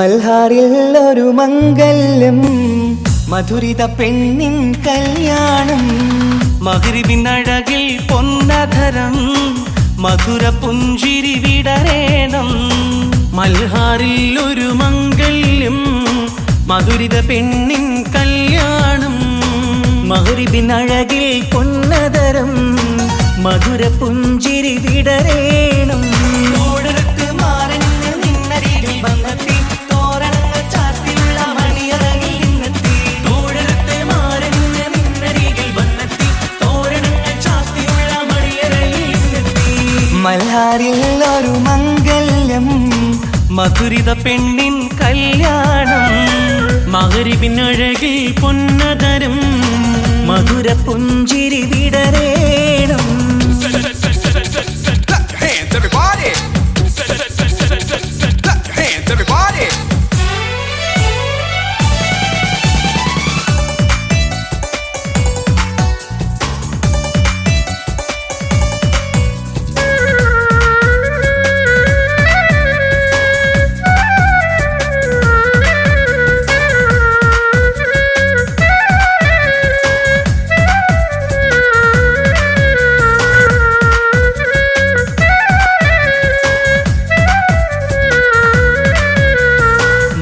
മൽഹാറിൽ ഒരു മംഗല്യം മധുരിത പെണ്ണിൻ കല്യാണം മഗ്രിബിൻ അഴകിൽ പൊന്നധരം മധുര പുഞ്ചിരി വിടരേണം മൽഹാറിൽ ഒരു മംഗല്യം മധുരിത പെണ്ണിൻ കല്യാണം മഗ്രിബിൻ അഴകിൽ പൊന്നധരം മധുര പുഞ്ചിരി വിടരേണം മൽഹാറിൽ ഒരു മംഗല്യം മധുരിത പെണ്ണിൻ കല്യാണം മഗ്രിബിൻ അഴകിൽ പൊന്നധരം മധുര പുഞ്ചിരി വിടരേണം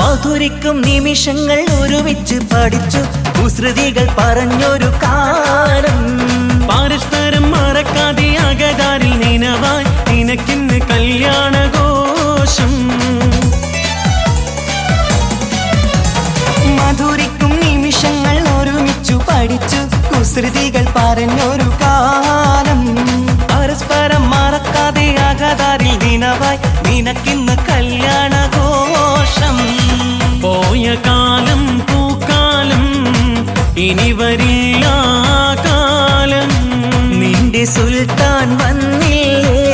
മധുരിക്കും നിമിഷങ്ങൾ ഒരുമിച്ച് പഠിച്ചു കുസൃതികൾ പറഞ്ഞൊരു കാലം പരസ്പരം മറക്കാതെ അകതാരിൽ നിനവായി നിനക്കിന്ന് കല്യാണഘോഷം മധുരിക്കും നിമിഷങ്ങൾ ഒരുമിച്ചു പഠിച്ചു കുസൃതികൾ പറഞ്ഞൊരു കാലം പരസ്പരം മറക്കാതെ അകതാരിൽ നിനവായി നിനക്കിന്ന് കല്യാണഘോഷം പോയ കാലം പൂക്കാലം ഇനി വരില്ല കാലം നിന്റെ സുൽത്താൻ വന്നില്ലേ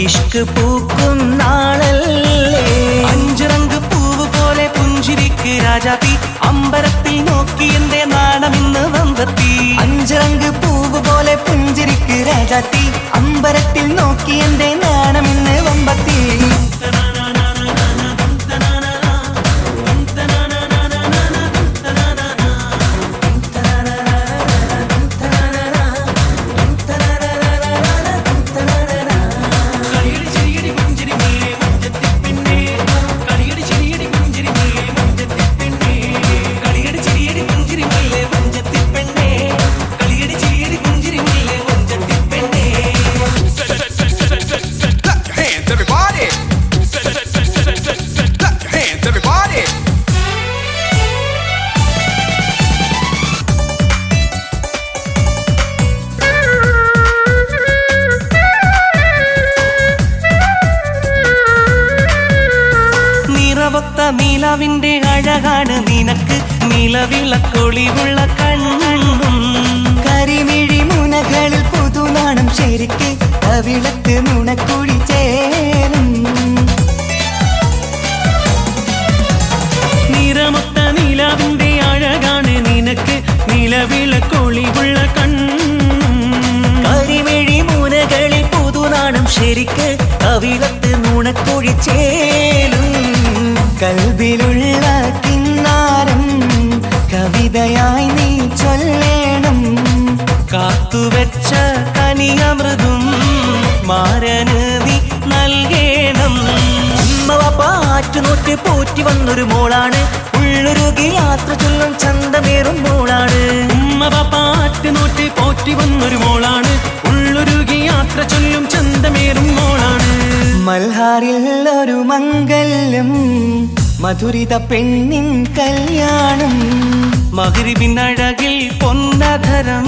ഇഷ്ക് പൂക്കും നാളല്ലേ അഞ്ചിറങ്ക് പൂവ് പോലെ പുഞ്ചിരിക്ക് രാജാത്തി അമ്പരത്തിൽ നോക്കി എന്റെ നാണമിന്ന് വമ്പത്തി അഞ്ചിറങ്ക് പൂവ് പോലെ പുഞ്ചിരിക്ക് രാജാത്തി അമ്പരത്തിൽ നോക്കി എന്റെ നാണമിന്ന് വമ്പത്തി നിലവിന്റെ അഴകാണ് നിനക്ക് നിലവിളക്കൊളിവുള്ള കണ്ണും കരിമിഴി മുനകളിൽ പുതുനാണം ശരിക്ക് കവിളത്ത് നുണക്കുഴി ചേരും നിറമൊത്ത നിലവിന്റെ അഴകാണ് നിനക്ക് നിലവിളക്കൊളിവുള്ള കണ്ണും കരിമിഴി മുനകളിൽ പുതുനാണം ശരിക്ക് കവിളത്ത് നുണക്കുഴി ചേരും കൽബിലുള്ള കിന്നാരം കവിതയായി നീ ചൊല്ലേണം കാത്തുവെച്ച കനിയമൃതും മാരന് നീ നൽകേണം പാറ്റുനോട്ട് പോറ്റി വന്നൊരു മോളാണ് ഉള്ളൊരുകി യാത്ര ചൊല്ലും ചന്തമേറും മോളാണ് പാറ്റുനോട്ട് പോറ്റി വന്നൊരു മോളാണ് ഉള്ളൊരുകി യാത്ര ചൊല്ലും ചന്തമേറും മോളാണ് മൽഹാറിൽ ഒരു മംഗല്യം മധുരിത പെണ്ണിൻ കല്യാണം മഗ്രിബിൻ അഴകിൽ പൊന്നധരം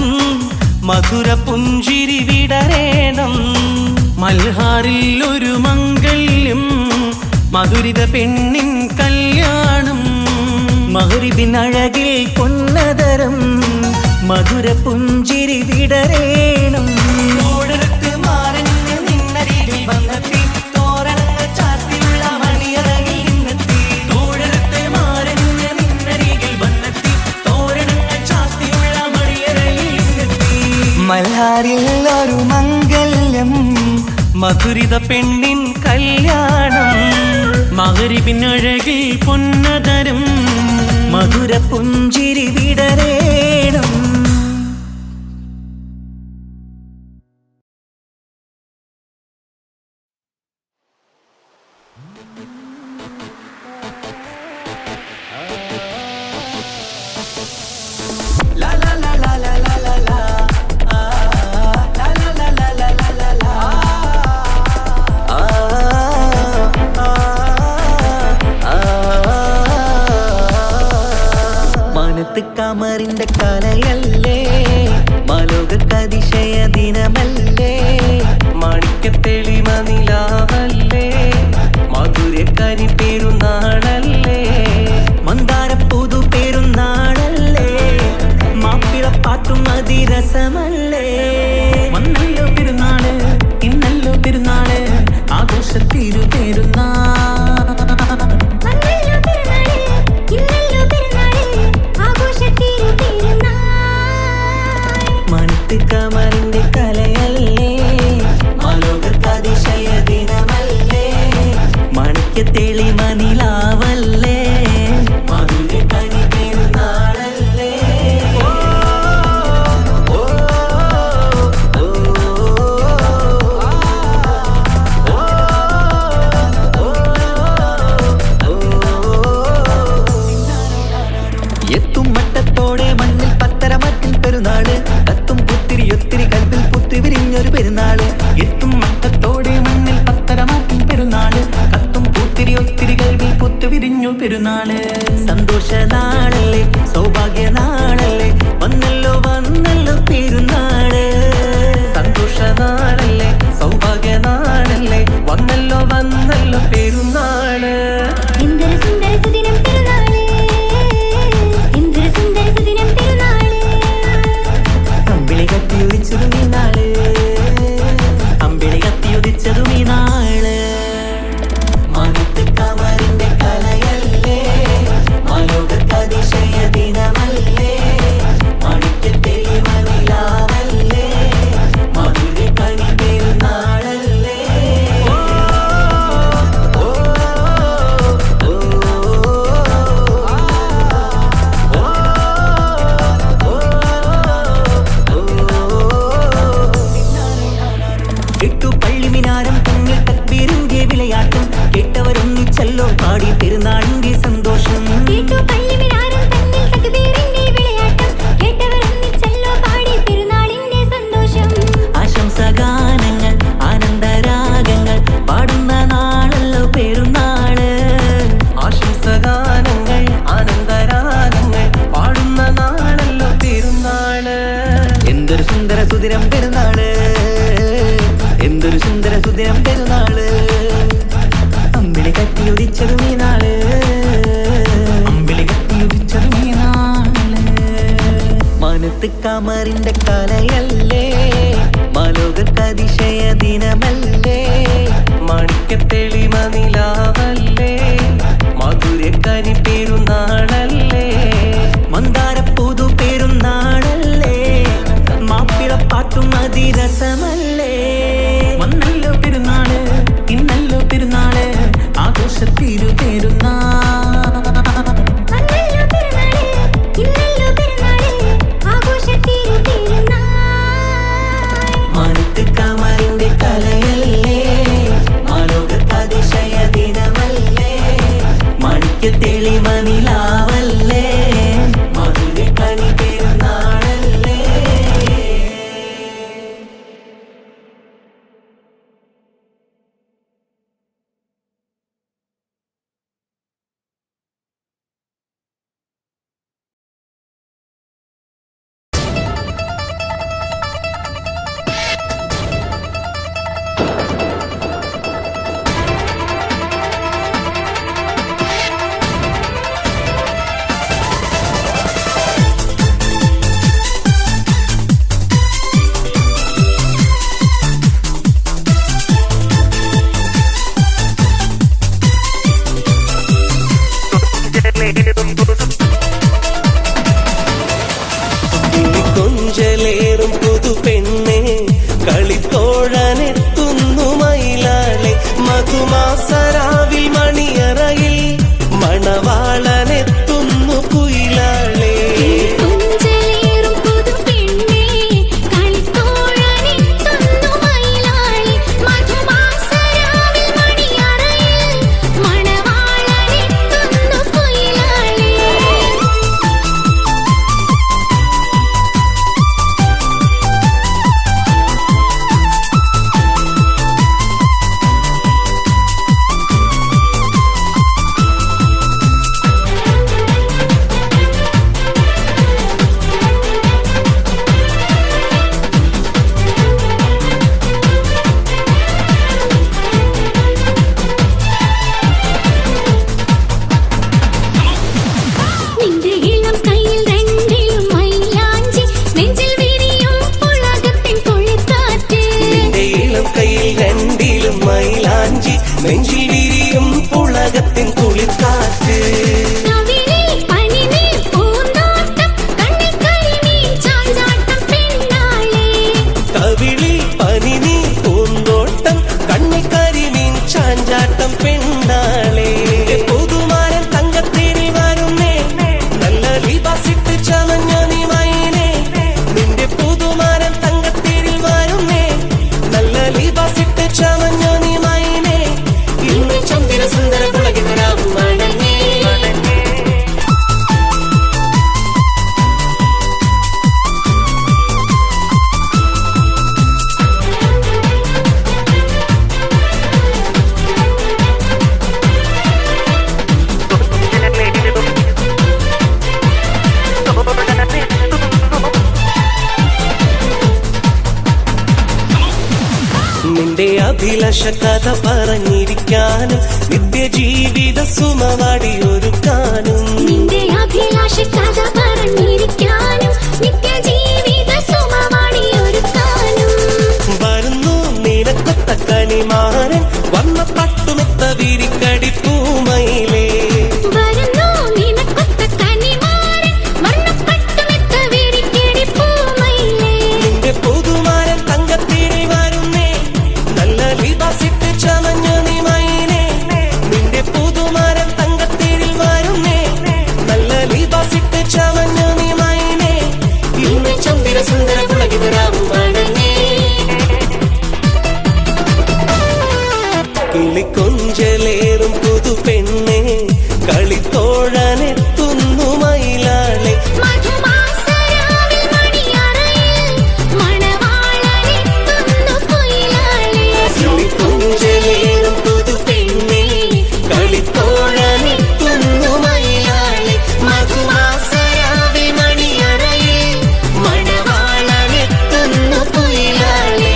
മധുര പുഞ്ചിരി വിടരേണം മൽഹാറിൽ ഒരു മംഗല്യം മധുരിത പെണ്ണിൻ കല്യാണം മഗ്രിബിൻ അഴകിൽ പൊന്നധരം മധുര പുഞ്ചിരി വിടരേണം മൽഹാറിൽ ഒരു മംഗല്യം മധുരിത പെണ്ണിൻ കല്യാണം മകരിവിനഴകിൽ പൊന്നതരം മധുര പുഞ്ചിരി വിടരേണം. കമറിന്റെ കലയല്ലേ മലോകതിശയ ദിനമല്ലേ മാണിക്യത്തെളിമ നിലാവല്ലേ മധുരക്കനി പെരുന്നാളല്ലേ മന്ദാര പുതു പെരുന്നാളല്ലേ മാപ്പിളപ്പാട്ടും അതിരസമല്ലേ. വന്നല്ലോ പെരുന്നാള് ഇന്നല്ലോ പെരുന്നാള് ആഘോഷത്തിരു പെരുന്നാൾ കമറിന്റെ കലയല്ലേ മലോകതിശയ ദിനമല്ലേ മാണിക്യത്തെളിമ നിലാവല്ലേ മധുരക്കനി പെരുന്നാളല്ലേ. എത്തും മട്ടത്തോടെ മണ്ണിൽ പത്തരമറ്റിൽ പെരുന്നാള് കത്തും ഒത്തിരി കൽപ്പിൽ പുത്തിവിരിഞ്ഞൊരു പെരുന്നാള്. എത്തും മട്ടത്തോടെ മണ്ണിൽ പത്തരമാറ്റിൻ പെരുന്നാള് കത്തും ഒത്തിരി കൽവിൽ പുത്തുവിരിഞ്ഞു പെരുന്നാള്. സന്തോഷ നാളല്ലേ സൗഭാഗ്യ നാളല്ലേ വന്നല്ലോ പെരുന്നാള്. സന്തോഷ നാളല്ലേ സൗഭാഗ്യ നാളല്ലേ വന്നല്ലോ പെരുന്നാള്. എന്തൊരു സുന്ദര സുദിനം പെരുന്നാള്, എന്തൊരു സുന്ദര സുദിനം പെരുന്നാള്. അമ്പിളി കത്തിയുദിച്ചതും ഈ നാള്, അമ്പിളി കത്തിയുദിച്ചതും ഈ നാള്. മാനത്ത് കമറിന്റെ കലയല്ലേ മലോകതിശയ ദിനമല്ലേ മാണിക്യത്തെളിമ നിലാവല്ലേ മധുരക്കനി പെരുന്നാളല്ലേ. എട്ടു പള്ളിമിനാരം തമ്മിൽ തക്ബീറിന്റെ വിളയാട്ടം കേട്ടവരൊന്നിച്ചല്ലോ പാടി പെരുന്നാളിന്റെ സന്തോഷം. കേട്ടു പള്ളിമിനാരം തന്നിൽ തക്ബീറിന്റെ വിളയാട്ടം കേട്ടവരൊന്നിച്ചല്ലോ പാടി പെരുന്നാളിന്റെ സന്തോഷം. ആശംസഗാനങ്ങൾ ആനന്ദരാഗങ്ങൾ പാടുന്ന നാളല്ലോ പെരുന്നാള്. ആശംസഗാനങ്ങൾ ആനന്ദരാഗങ്ങൾ പാടുന്ന നാളല്ലോ പെരുന്നാള്. എന്തൊരു സുന്ദര സുദിനം പെരുന്നാള്, എന്തൊരു സുന്ദര സുദിനം പെരുന്നാള്. അമ്പിളി കത്തിയുദിച്ചതും ഈ നാള്, അമ്പിളി കത്തിയുദിച്ചതും ഈ നാള്. മാനത്ത് കമറിന്റെ കലയല്ലേ മലോകതിശയ ദിനമല്ലേ മാണിക്യത്തെളിമ നിലാവല്ലേ മധുരക്കനി പെരുന്നാളല്ലേ മന്ദാര പുതു പെരുന്നാളല്ലേ മാപ്പിളപ്പാട്ടും അതിരസമല്ലേ. വന്നല്ലോ പെരുന്നാള് ഇന്നല്ലോ പെരുന്നാള് ആഘോഷത്തിരു പെരുന്നാൾ. വന്നല്ലോ പെരുന്നാള്, ഇന്നല്ലോ പെരുന്നാള് ആഘോഷത്തിരു പെരുന്നാൾ. മാനത്ത് കമറിന്റെ കലയല്ലേ മലോകതിശയ ദിനമല്ലേ മാണിക്യത്തെളിമ നിലാവല്ലേ മധുരക്കനി പെരുന്നാളല്ലേ. നെഞ്ചിൽ വിരിയും പുളകത്തിൻ കുളിർക്കാറ്റ് കവിളി പനിനീർ പൂന്തോട്ടം കണ്ണിൽ കരിമീൻ ചാഞ്ചാട്ടം പെണ്ണാളെ കവിളി പനിനീ പൂന്തോട്ടം കണ്ണിൽ കരിമീൻ ചാഞ്ചാട്ടം പെണ്ണാളെ പുതുമാരൻ തങ്കത്തേരിൽ വരുന്നേ നല്ല ലിബാസിട്ട് ചമഞ്ഞ നീ മൈനേ നിന്റെ പുതുമാരൻ തങ്കത്തേരിൽ വരുന്നേ നല്ല ലിബാസിട്ട് ചമഞ്ഞ നീ മൈനേ ഇന്ന് ചന്ദ്ര സുന്ദര പുളകിതരാകും മണങ്ങേ നിന്റെ അഭിലാഷ കഥ പറഞ്ഞിരിക്കാനും നിത്യജീവിത സുമവാടി ഒരുക്കാനും നിന്റെ അഭിലാഷ കഥ പറഞ്ഞിരിക്കാനും നിത്യജീവിത സുമവാടി ഒരുക്കാനും വരുന്നു നിനക്കൊത്ത കണിമാരൻ വന്ന പട്ടുമെത്ത വിരിക്കടി പൂമയിലേ വരുന്നു നിനക്കൊത്ത കനിമാരൻ വർണ്ണപ്പട്ടുമെത്ത വിരിക്കടി പൂമയിലേ നിന്റെ പുതുമാരൻ തങ്കത്തേരിൽ വരുന്നേ നല്ല ലിബാസിട്ട് ചമഞ്ഞ നീ മൈനേ നിന്റെ പുതുമാരൻ തങ്കത്തേരിൽ വരുന്നേ നല്ല ലിബാസിട്ട് ചമഞ്ഞ നീ മൈനേ ഇന്ന് ചന്ദ്ര സുന്ദര പുളകിതരാകും മണങ്ങേ കിളിക്കൊഞ്ചലേറും പുതു പെണ്ണെ കളിത്തോഴനെത്തുന്നു മയിലാളെ മധുമാസരാവിൽ മണിയറയിൽ മണവാളനെത്തുന്നു കുയിലാളെ കിളിക്കൊഞ്ചലേറും പുതു പെണ്ണെ കളിത്തോഴനെത്തുന്നു മയിലാളെ മധുമാസരാവിൽ മണിയറയിൽ മണവാളനെത്തുന്നു കുയിലാളെ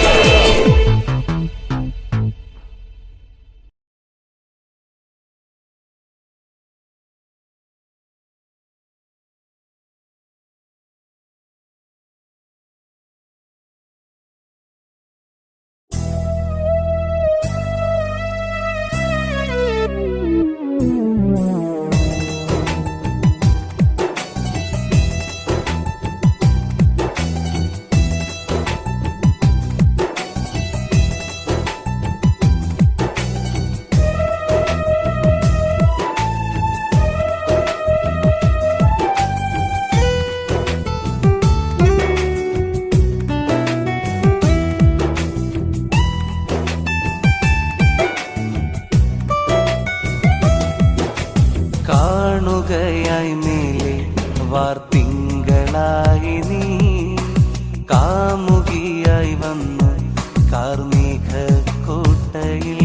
കാണുകയായി മേലെ വാർത്തിങ്കളായി നീ കാമുകിയായി വന്നു കാർമേഘ കോട്ടയിൽ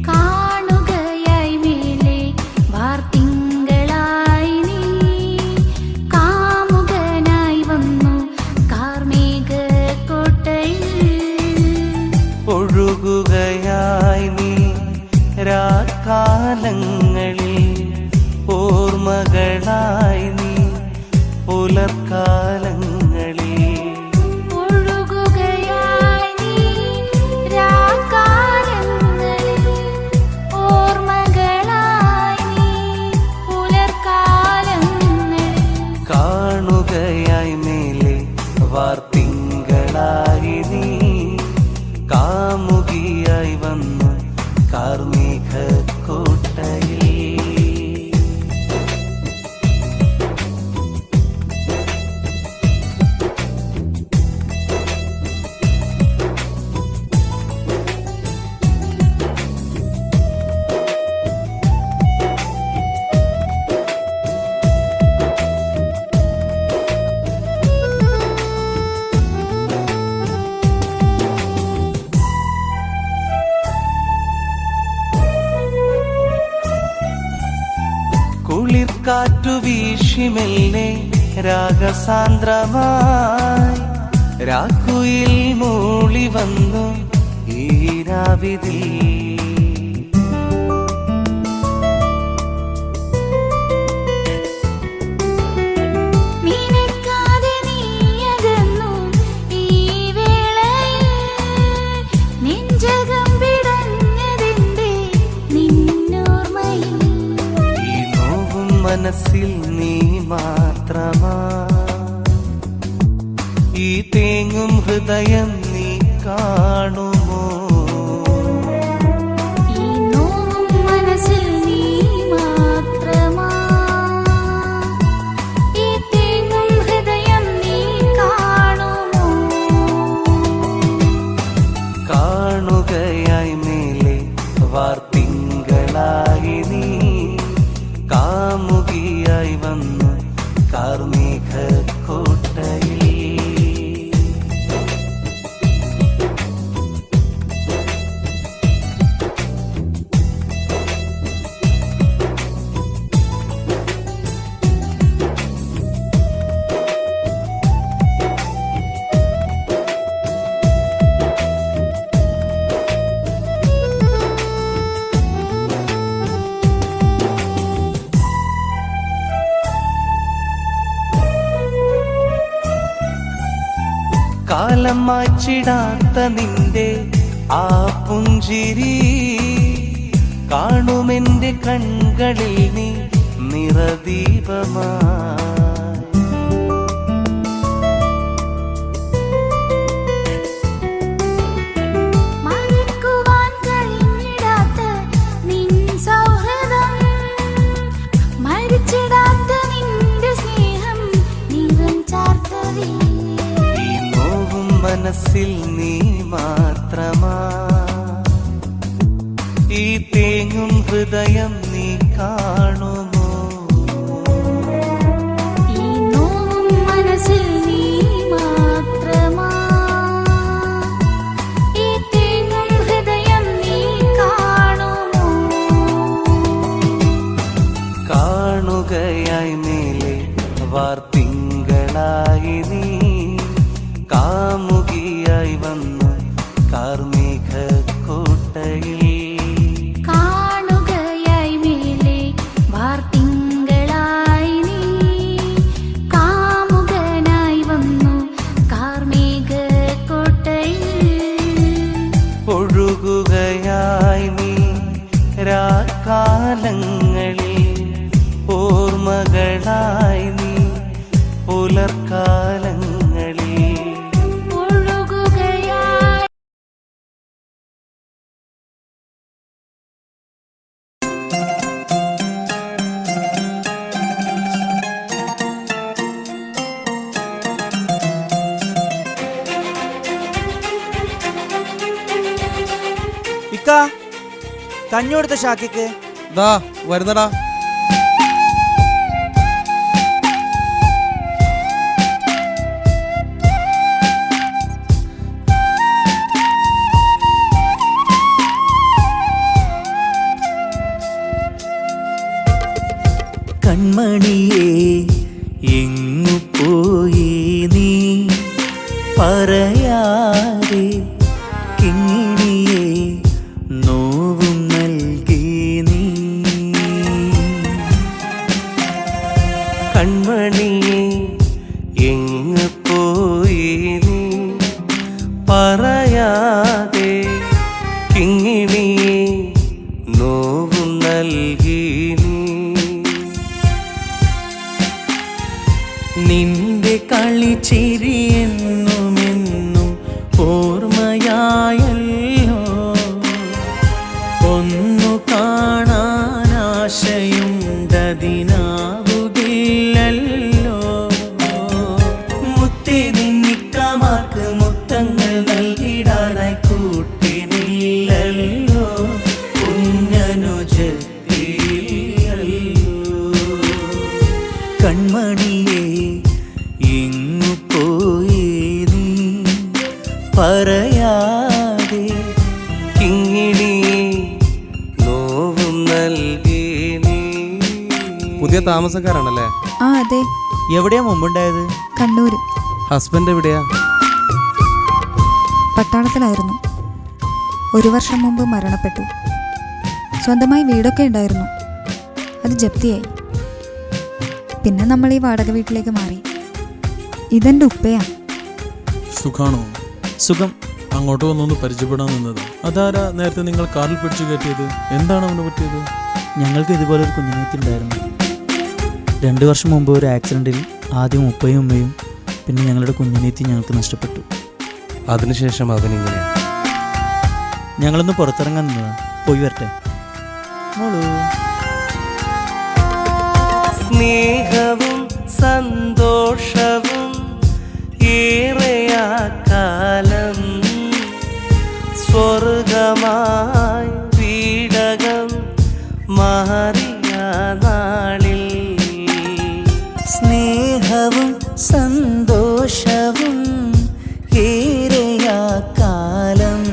കാണുകയായി മേലെ വാർത്തിങ്കളായി നീ കാമുകനായി വന്നു കാർമേഘക്കോട്ടയിൽ ഒഴുകുകയായി നീ രാക്കാലങ്ങളിൽ ഓർമ്മകളായി നീ പുലർക്കാലങ്ങളിൽ ഒഴുകുകയായി നീ രാക്കാലങ്ങളിൽ ഓർമ്മകളായി നീ പുലർക്കാലങ്ങളിൽ കാണുകയായി മേലെ വാർത്തിങ്കളായി നീ കാമുകിയായി വന്നു കാർമേഘ കോട്ടയിൽ കുളിർക്കാറ്റു വീശിമെല്ലെ രാഗസാന്ദ്രമായി രാക്കുയിൽ മൂളി വന്നു ഈ രാവിതിൽ നിനക്കാതെ നീയകന്നു ഈ വേളയിൽ നെഞ്ചകം പിടഞ്ഞതിന്റെ മനസ്സിൽ നീ മാത്രമാ ഈ തേങ്ങും ഹൃദയം നീ കാണുമോ ഈ നോവും മനസ്സിൽ നീ മാത്രമാ ഈ തേങ്ങും ഹൃദയം നീ കാണുമോ കാണുകയായി മേലെ വാർത്തിങ്കളായി നീ കാമുകിയായി വന്നു കാർമേഘക്കോട്ടയിൽ കാലം മാച്ചിടാത്ത നിന്റെ ആ പുഞ്ചിരി കാണുമെന്റെ കൺകളിൽ നീ നിറദീപമായി മറക്കുവാൻ കഴിഞ്ഞിടാത്ത നിൻ സൗഹൃദം മരിച്ചിടാത്ത നിന്റെ സ്നേഹം നിറം ചാർത്തവേ മനസ്സിൽ നീ മാത്രമാ ഈ തേങ്ങും ഹൃദയം നീ കാണുമോ ഈ നോവും മനസ്സിൽ നീ മാത്രമാ ഈ തേങ്ങും ഹൃദയം നീ കാണുമോ കാണുകയായി മേലെ വാർത്തിങ്കളായി നീ കാമുകിയായി വന്നു കാർമേഘക്കോട്ടയിൽ കാണുകയായി മേലെ വാർത്തിങ്കളായി നീ കാമുകനായി വന്നു കാർമേഘക്കോട്ടയിൽ ഒഴുകുകയായി നീ രാക്കാലങ്ങളിൽ ഓർമ്മകളായി നീ പുലർക്കാലങ്ങളിൽ ഇക്ക കഞ്ഞി കൊടുത്ത ഷാക്കിക്ക് ദാ വരുന്നടാ. കൺമണിയേ എങ്ങു പോയി നീ പറയാതെ കിങ്ങിണിയേ നോവും നൽകി നീ കൺമണിയെ എങ്ങ് പോയി നീ പറയാതെ കിങ്ങിണിയെ നോവും നൽകി നീ നിന്റെ കളിച്ചിരി എന്നുമെന്നും ഓർമ്മയായല്ലോ ഒന്നു കാണാൻ ആശയുണ്ടതിനാവുകില്ലല്ലോ മുത്തേ നിന്നിക്കമാർക്ക് മുത്തങ്ങൾ നൽകിടാനായി കൂട്ടിനില്ലല്ലോ കുഞ്ഞനുജത്തില്ലല്ലോ കൺമണിയേ എങ്ങു പോയി നീ പറയാതെ കിങ്ങിണിയെ നോവും നൽകി നീ. പുതിയ താമസക്കാരാണല്ലേ? ആ അതെ. എവിടെയാ മുമ്പുണ്ടായത്? കണ്ണൂര്. ഹസ്ബൻഡ് എവിടെയാ? പട്ടാളത്തിലായിരുന്നു. 1 വർഷം മുമ്പ് മരണപ്പെട്ടു. സ്വന്തമായി വീടൊക്കെ ഉണ്ടായിരുന്നു, അത് ജപ്തിയായി. പിന്നെ നമ്മൾ ഈ വാടക വീട്ടിലേക്ക് മാറി. ഇതെന്റെ ഉപ്പയാ. സുഖാണോ? സുഖം. അങ്ങോട്ട് വന്നൊന്ന് പരിചയപ്പെടാൻ നിന്നത്. അതാരാ നേരത്തെ നിങ്ങൾ കാറിൽ പിടിച്ചു കയറ്റിയത്? എന്താണ് അവന് പറ്റിയത്? ഞങ്ങൾക്ക് ഇതുപോലൊരു കുഞ്ഞുനീത്തി ഉണ്ടായിരുന്നു. 2 വർഷം മുമ്പ് ഒരു ആക്സിഡൻറ്റിൽ ആദ്യം ഉപ്പയും ഉമ്മയും പിന്നെ ഞങ്ങളുടെ കുഞ്ഞിനീത്തി ഞങ്ങൾക്ക് നഷ്ടപ്പെട്ടു. അതിനുശേഷം അവനിങ്ങനെ. ഞങ്ങളൊന്ന് പുറത്തിറങ്ങാൻ നിന്നതാ. പോയി വരട്ടെ മോളൂ. സ്നേഹവും സന്തോഷവും ഏറെയാ കാലം സ്വർഗമായി വീടകം മാറിയ നാളിൽ സ്നേഹവും സന്തോഷവും ഏറെയാ കാലം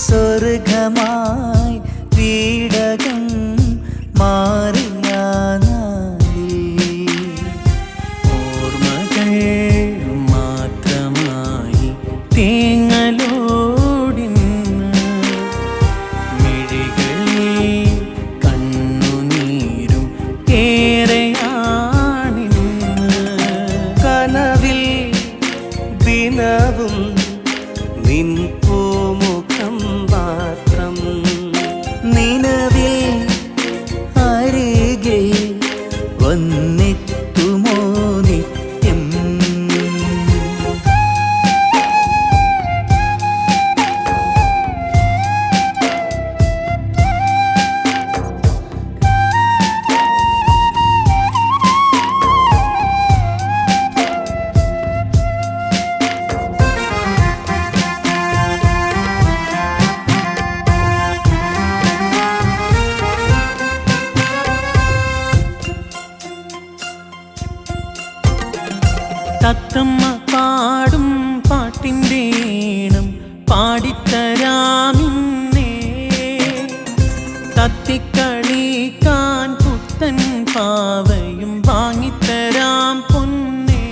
സ്വർഗമായി വീടകം മാറിയ നാളിൽ ഓർമ്മകൾ മാത്രമായി തേങ്ങലോടിന്ന് മിഴികളിൽ കണ്ണുനീരും ഏറെയാണിന്ന് കനവിൽ ദിനവും നിൻ പൂമുഖം മാത്രം നിലവിൽ അരികിൽ വന്നെത്തുമോ നിത്യം തത്തമ്മ പാടും പാട്ടിൻ്റെ ഈണം പാടിത്തരാമിന്നേ തത്തിക്കളിക്കാൻ പുത്തൻ പാവയും വാങ്ങിത്തരാം പൊന്നേ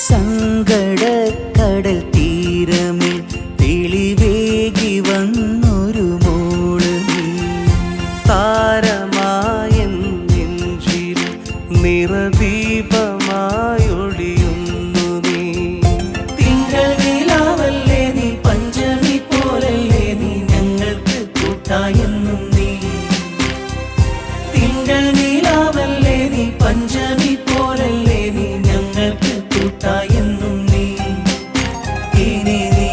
സങ്കടക്കടൽ തീരമിൽ തെളിവേകി വന്നൊരു മോള് നീ താരമായൻ നെഞ്ചിൽ നിറദീപമായൊളിയുന്നു നീ തിങ്കൾ നിലാവല്ലേ നീ പഞ്ചമി പോലല്ലേ നീ ഞങ്ങൾക്ക് കൂട്ടായെന്നും നീ തിങ്കൾ നിലാവല്ലേ നീ പഞ്ചമി പോലല്ലേ നീ ഞങ്ങൾക്ക് കൂട്ടായെന്നും നീ ഇനി നീ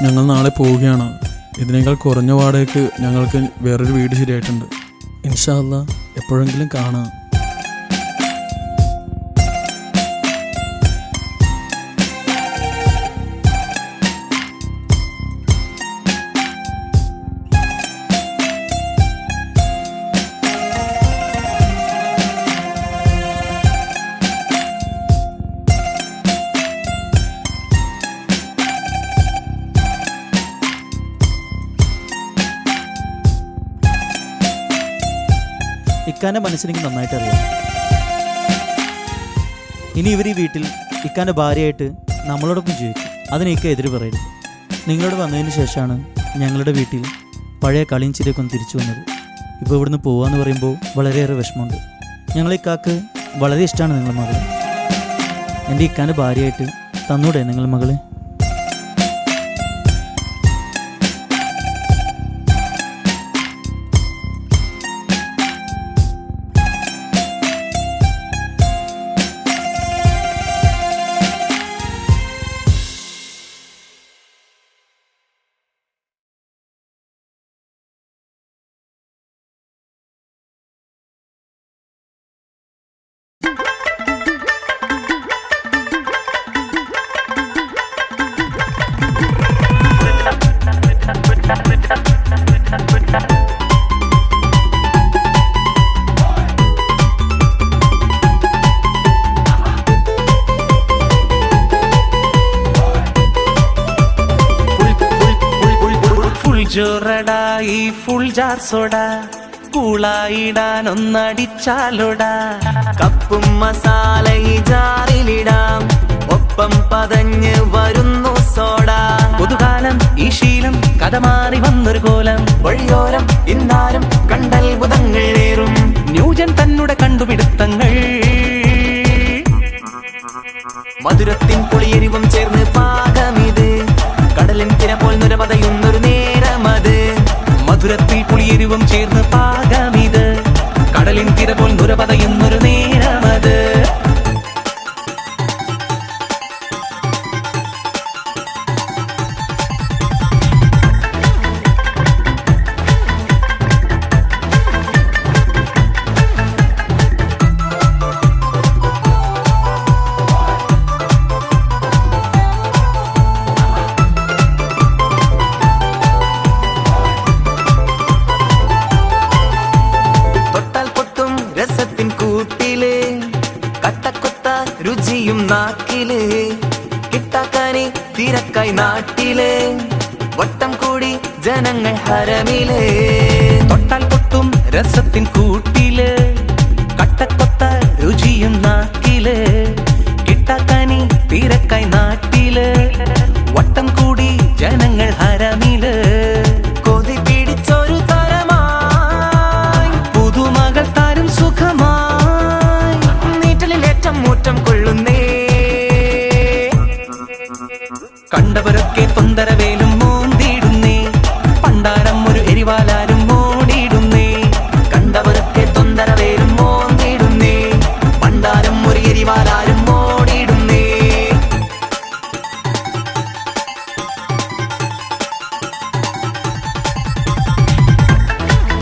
ഞങ്ങൾ നാളെ പോവുകയാണ്. ഇതിനേക്കാൾ കുറഞ്ഞ വാടകയ്ക്ക് ഞങ്ങൾക്ക് വേറൊരു വീട് ശരിയായിട്ടുണ്ട്. ഇൻഷാ അല്ലാ എപ്പോഴെങ്കിലും കാണാം. ഇക്കാൻ്റെ മനസ്സിനെനിക്ക് നന്നായിട്ട് അറിയാം. ഇനി ഇവർ ഈ വീട്ടിൽ ഇക്കാൻ്റെ ഭാര്യയായിട്ട് നമ്മളോടൊപ്പം ജീവിക്കും. അതിന് ഇക്ക എതിര് പറയരുത്. നിങ്ങളോട് വന്നതിന് ശേഷമാണ് ഞങ്ങളുടെ വീട്ടിൽ പഴയ കളിയും ചിരിയൊക്കെ ഒന്ന് തിരിച്ചു വന്നത്. ഇപ്പോൾ ഇവിടുന്ന് പോവാന്ന് പറയുമ്പോൾ വളരെയേറെ വിഷമമുണ്ട്. ഞങ്ങളെ ഇക്കാക്ക് വളരെ ഇഷ്ടമാണ് നിങ്ങളുടെ മകൾ. എൻ്റെ ഇക്കാൻ്റെ ഭാര്യയായിട്ട് തന്നൂടെ നിങ്ങൾ മകളെ? ജോറടാ ഈ ഫുൾ ജാർ സോഡ പൂളായിടാനൊന്നടിച്ചാലോടാ കപ്പും മസാല ഈ ജാറിലിടാം ഒപ്പം പതഞ്ഞ് വരുന്നു സോഡ പുതുകാലം ഈ ശീലം കഥ മാറി വന്നൊരു കോലം വഴിയോരം ഇന്നാരും കണ്ടത്ഭുതങ്ങൾ ഏറും ന്യൂജൻ തന്നുടെ കണ്ടുപിടുത്തങ്ങൾ മധുരത്തിൻ പുളിയെരിവും ചേർന്ന് പാകമിത് കടലിൻ തിര പോൽ നുരപതയുന്നൊരു നേരമത് മധുരത്തിൽ പുളിയെരിവും ചേർന്ന് പാകമിത് കടലിൻ തിര പോൽ നുരപതയുന്നൊരു നേരമത് രുചിയും നാക്കില് കിട്ടാക്കാനി തിരക്കായി നാട്ടില് വട്ടം കൂടി ജനങ്ങൾ ഹരമില് തൊട്ടാൽ പൊട്ടും രസത്തിൻ കൂട്ടില് കട്ടക്കൊത്ത രുചിയും നാക്കില് കിട്ടാക്കാനി തിരക്കായി നാട്ടില് വട്ടം കൂടി ജനങ്ങൾ ഹരമില് കൊതി പിടിച്ചൊരു തരമായി പുതുമകൾ താരും സുഖമായി നീറ്റലിലേറ്റം മൂറ്റം കൊള്ളുന്നേ കണ്ടവരൊക്കെ തൊന്തരവേലും മോന്തിടുന്നേ പണ്ടാരം ഒരു എരിവാലാരും മോടിയിടുന്നേ കണ്ടവരൊക്കെ തൊന്തരവേലും മോന്തിടുന്നേ പണ്ടാരം ഒരു എരിവാലാരും മോടിയിടുന്നേ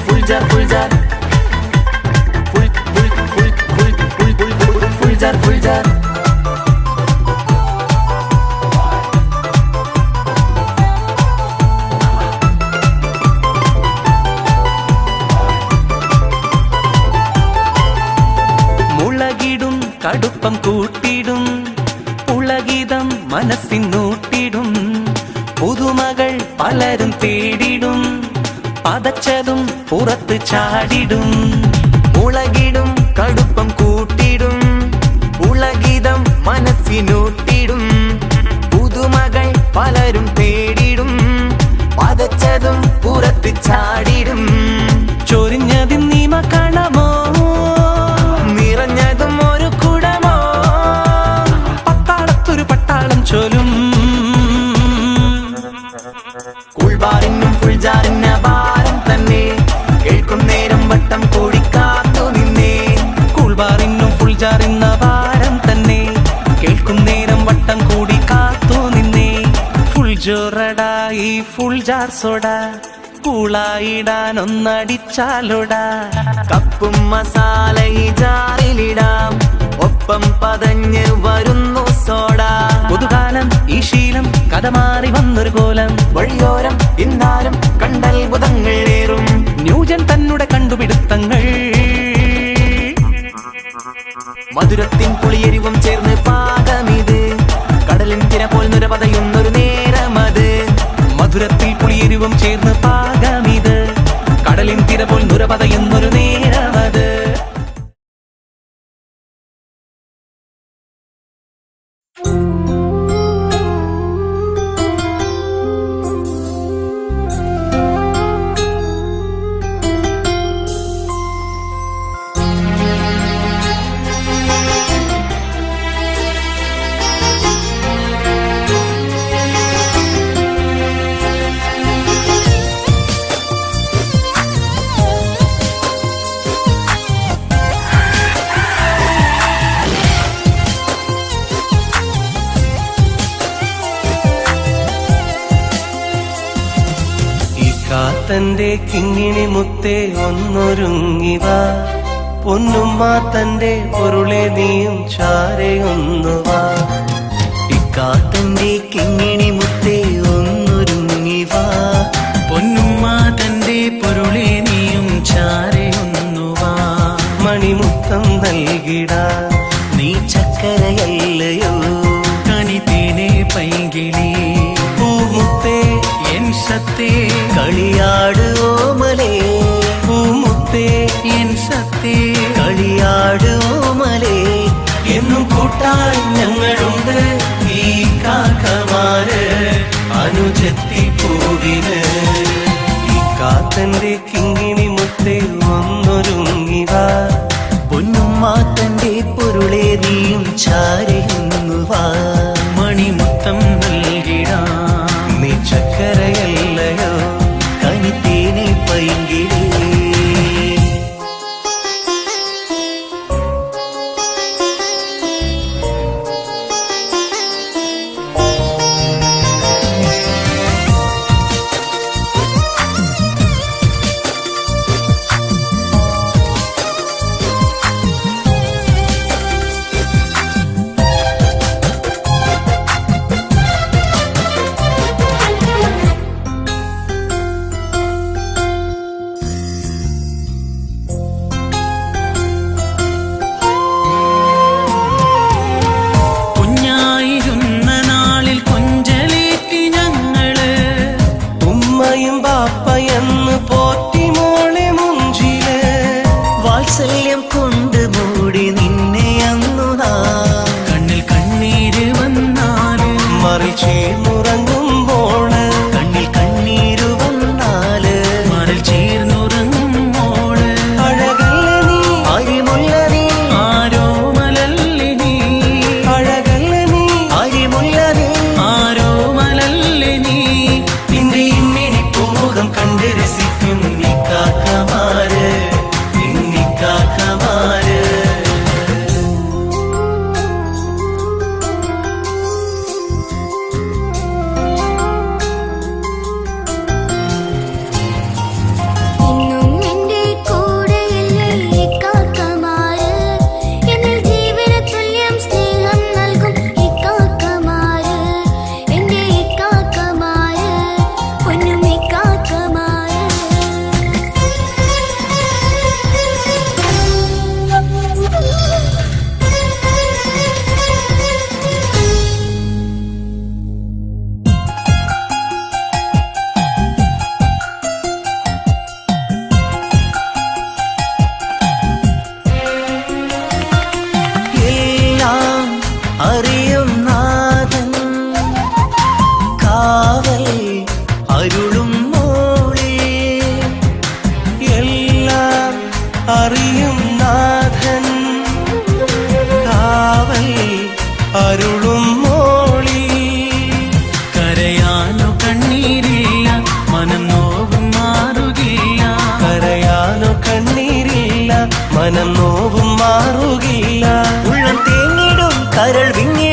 fuljar fuljar full full full full full full fuljar fuljar മുളകിടും കടുപ്പം കൂട്ടിടും പുളകിതം മനസ്സിനൂട്ടിടും പുതുമകൾ പലരും തേടിടും പതച്ചതും പുറത്ത് ചാടിടും മുളകിടും കടുപ്പം കൂട്ടിടും ഉളകിതം മനസ്സിനൂട്ടിടും പുതുമകൾ പലരും തേടിടും പതച്ചതും പുറത്ത് ചാടിടും ചൊരിഞ്ഞതിൻ നീമ കാണമോ നിറഞ്ഞതും ഒരു കുടമോ പത്താളത്തൊരു പട്ടാളം ചൊലും കൂൾബാറിനും ഫുൾജാറിന് ഭാരം തന്നെ കേൾക്കും നേരം വട്ടം കൂടി കാത്തു നിന്നേ കൂൾബാറിനും ഫുൾജാറിന്ന ഭാരം തന്നെ കേൾക്കും നേരം വട്ടം കൂടി കാത്തു നിന്നേ ഫുൾ ജോറടായി ഫുൾ ജാർ സോഡ കൂളായിടാൻ ഒന്നടിച്ചാലോടാ കപ്പും മസാല ഈ ജാറിലിടാം ഒപ്പം പതഞ്ഞ് വരുന്നു സോഡ പുതുകാലം ഈ ശീലം കഥ മാറി വന്നൊരു കോലം വഴിയോരം ഇന്നാലും കണ്ടത്ഭുതങ്ങൾ ഏറും ന്യൂജൻ തന്നെ കണ്ടുപിടുത്തങ്ങൾ മധുരത്തിൻ പുളിയെരിവും ചേർന്ന് പാകമിത് കടലിൻ തിര പോൽ നുരപതയുന്നൊരു നേരമത് മധുരത്തിൽ പുളിയെരിവും ചേർന്ന് പാകമിത് കടലിൻ തിര പോൽ നുരപതയുന്നൊരു നേരമത് തന്റെ കിങ്ങിണി മുത്തേ ഒന്നൊരുങ്ങിവ പൊന്നുമ്മ തന്റെ പൊരുളെ നീയും ചാരയൊന്നുവാ ഇക്കാത്തന്റെ കിങ്ങിണി മുത്തേ ഒന്നൊരുങ്ങിവാ പൊന്നുമ്മ തന്റെ പൊരുളെ നീയും ചാരയൊന്നുവാ മണിമുത്തം നൽകിടാ നീ ചക്കരയല്ലയോ കനി തേനെ പൈകിളി പൂമുത്തേ എൻ സത്തേ കളിയാട് ഓമലേ പൂമുത്തേ എൻ സത്തേ കളിയാട് ഓമലേ എന്നും കൂട്ടാൻ ഞങ്ങളുണ്ട് ഈ കാക്കമാര് അനുജത്തി പൂവിന് ഈ കാത്തന്റെ കിങ്ങിണി മുത്തേ ഒന്നൊരുങ്ങിവാ പൊന്നുമ്മ തന്റെ പൊരുളെ നീയും ചാരയുന്നുവാ മണിമുത്തം നൽകിടാം നീ ചക്കരയല്ലയോ കനിത്തേനെ പൈങ്കിളേ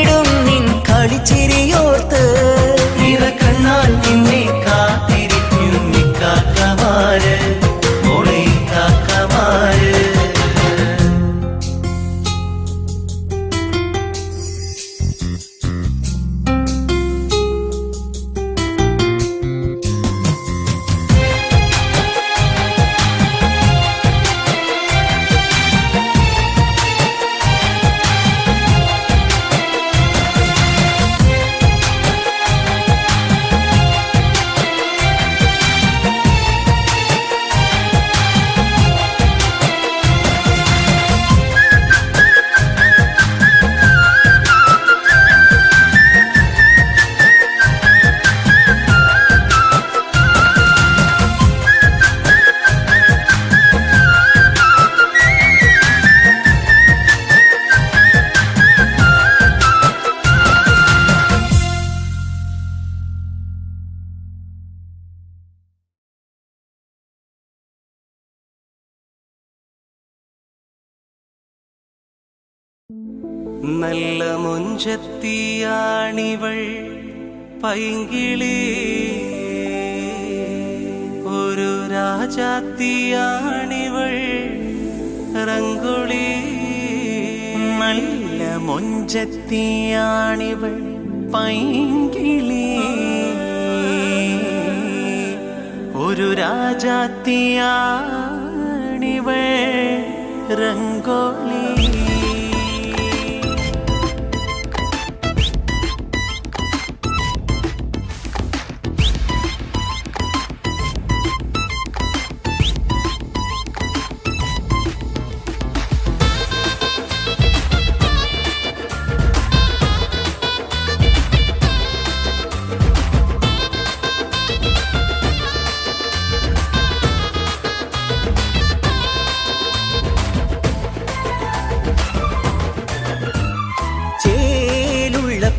തേടും നിൻ കളിച്ചിരിയോർത്ത് കണ്ണാൽ നിന്നെ കാത്തിരിക്കും കാക്കമാര് മോളെ കാക്കമാര്. നല്ല മുഞ്ചത്തിയാണിവൾ പൈങ്കിളി, ഒരു രാജാത്തിയാണിവൾ റംഗുളി. നല്ല മൊഞ്ചത്തിയാണിവൾ പൈങ്കിളി, ഒരു രാജാത്തിയാണിവൾ രംഗോളി.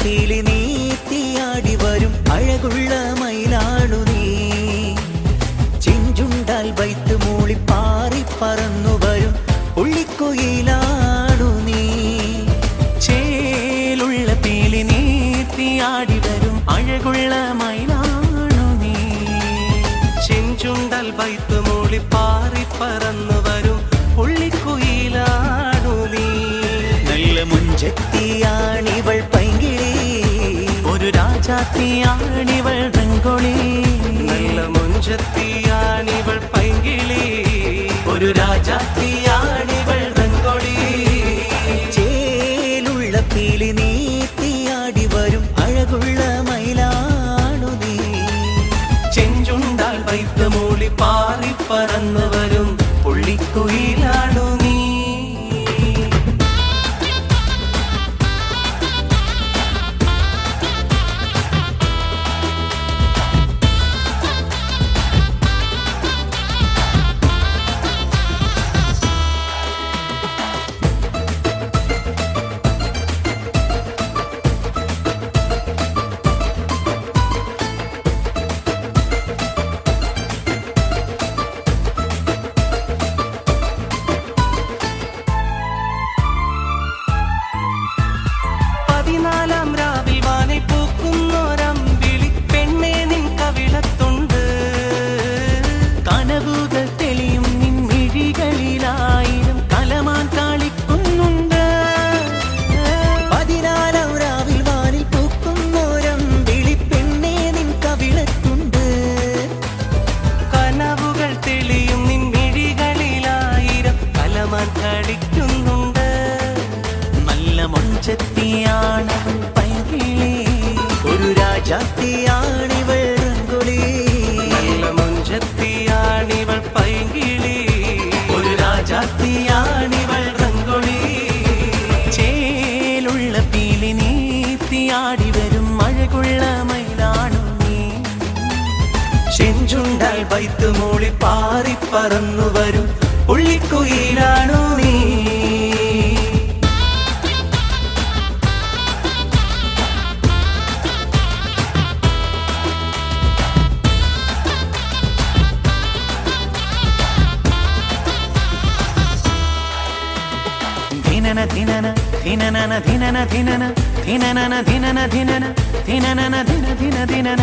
പീലി നീത്തിയാടി വരും അഴകുള്ള മയിലാണു നീ, ചെഞ്ചുണ്ടാൽ വൈത്ത് മൂളി പാറി പറന്നു വരും ഉള്ളിക്കുയിലാണു നീ. ചേലുള്ള പീലി നീത്തിയാടി വരും അഴകുള്ള മയിലാണു നീ, ചെഞ്ചുണ്ടാൽ വൈത്ത് മൂളി പാറി പറന്നു വരും ഉള്ളിക്കുയിലാണു നീ. നല്ല മുഞ്ചത്തിയാണിവൾ പൈങ്കിളി, ഒരു രാജാത്തിയാണിവൾ രംഗോളി. നല്ല മുഞ്ചത്തിയാണിവൾ പൈങ്കിളി, ഒരു രാജാത്തിയാണിവൾ രംഗോളി. ചേലുള്ള പീലി നീത്തിയാടി വരും അഴകുള്ള മയിലാണു നീ, ചെഞ്ചുണ്ടാൽ വൈത്ത് മൂളി പാറി പറന്നു വരും പുള്ളിക്കുയിലാണു നീ. നല്ല മൊഞ്ചത്തിയാണവൾ പൈങ്കിളി, ഒരു രാജാത്തിയാണിവൾ രംഗോളി. നല്ല മുഞ്ചത്തിയാണിവൾ പൈങ്കിളി, ഒരു രാജാത്തിയാണിവൾ രംഗോളി. ചേലുള്ള പീലി നീത്തിയാടി വരും അഴകുള്ള മയിലാണു നീ, ചെഞ്ചുണ്ടാൽ വൈത്ത് മൂളി പാറി പറന്നു വരും പുള്ളിക്കുയിലാണു നീ. ധിനന ധിനന ധിനന ധിനന ധിനന ധിനനന ധിനന ധിനന ധിനനന ധിന ധിന ധിനന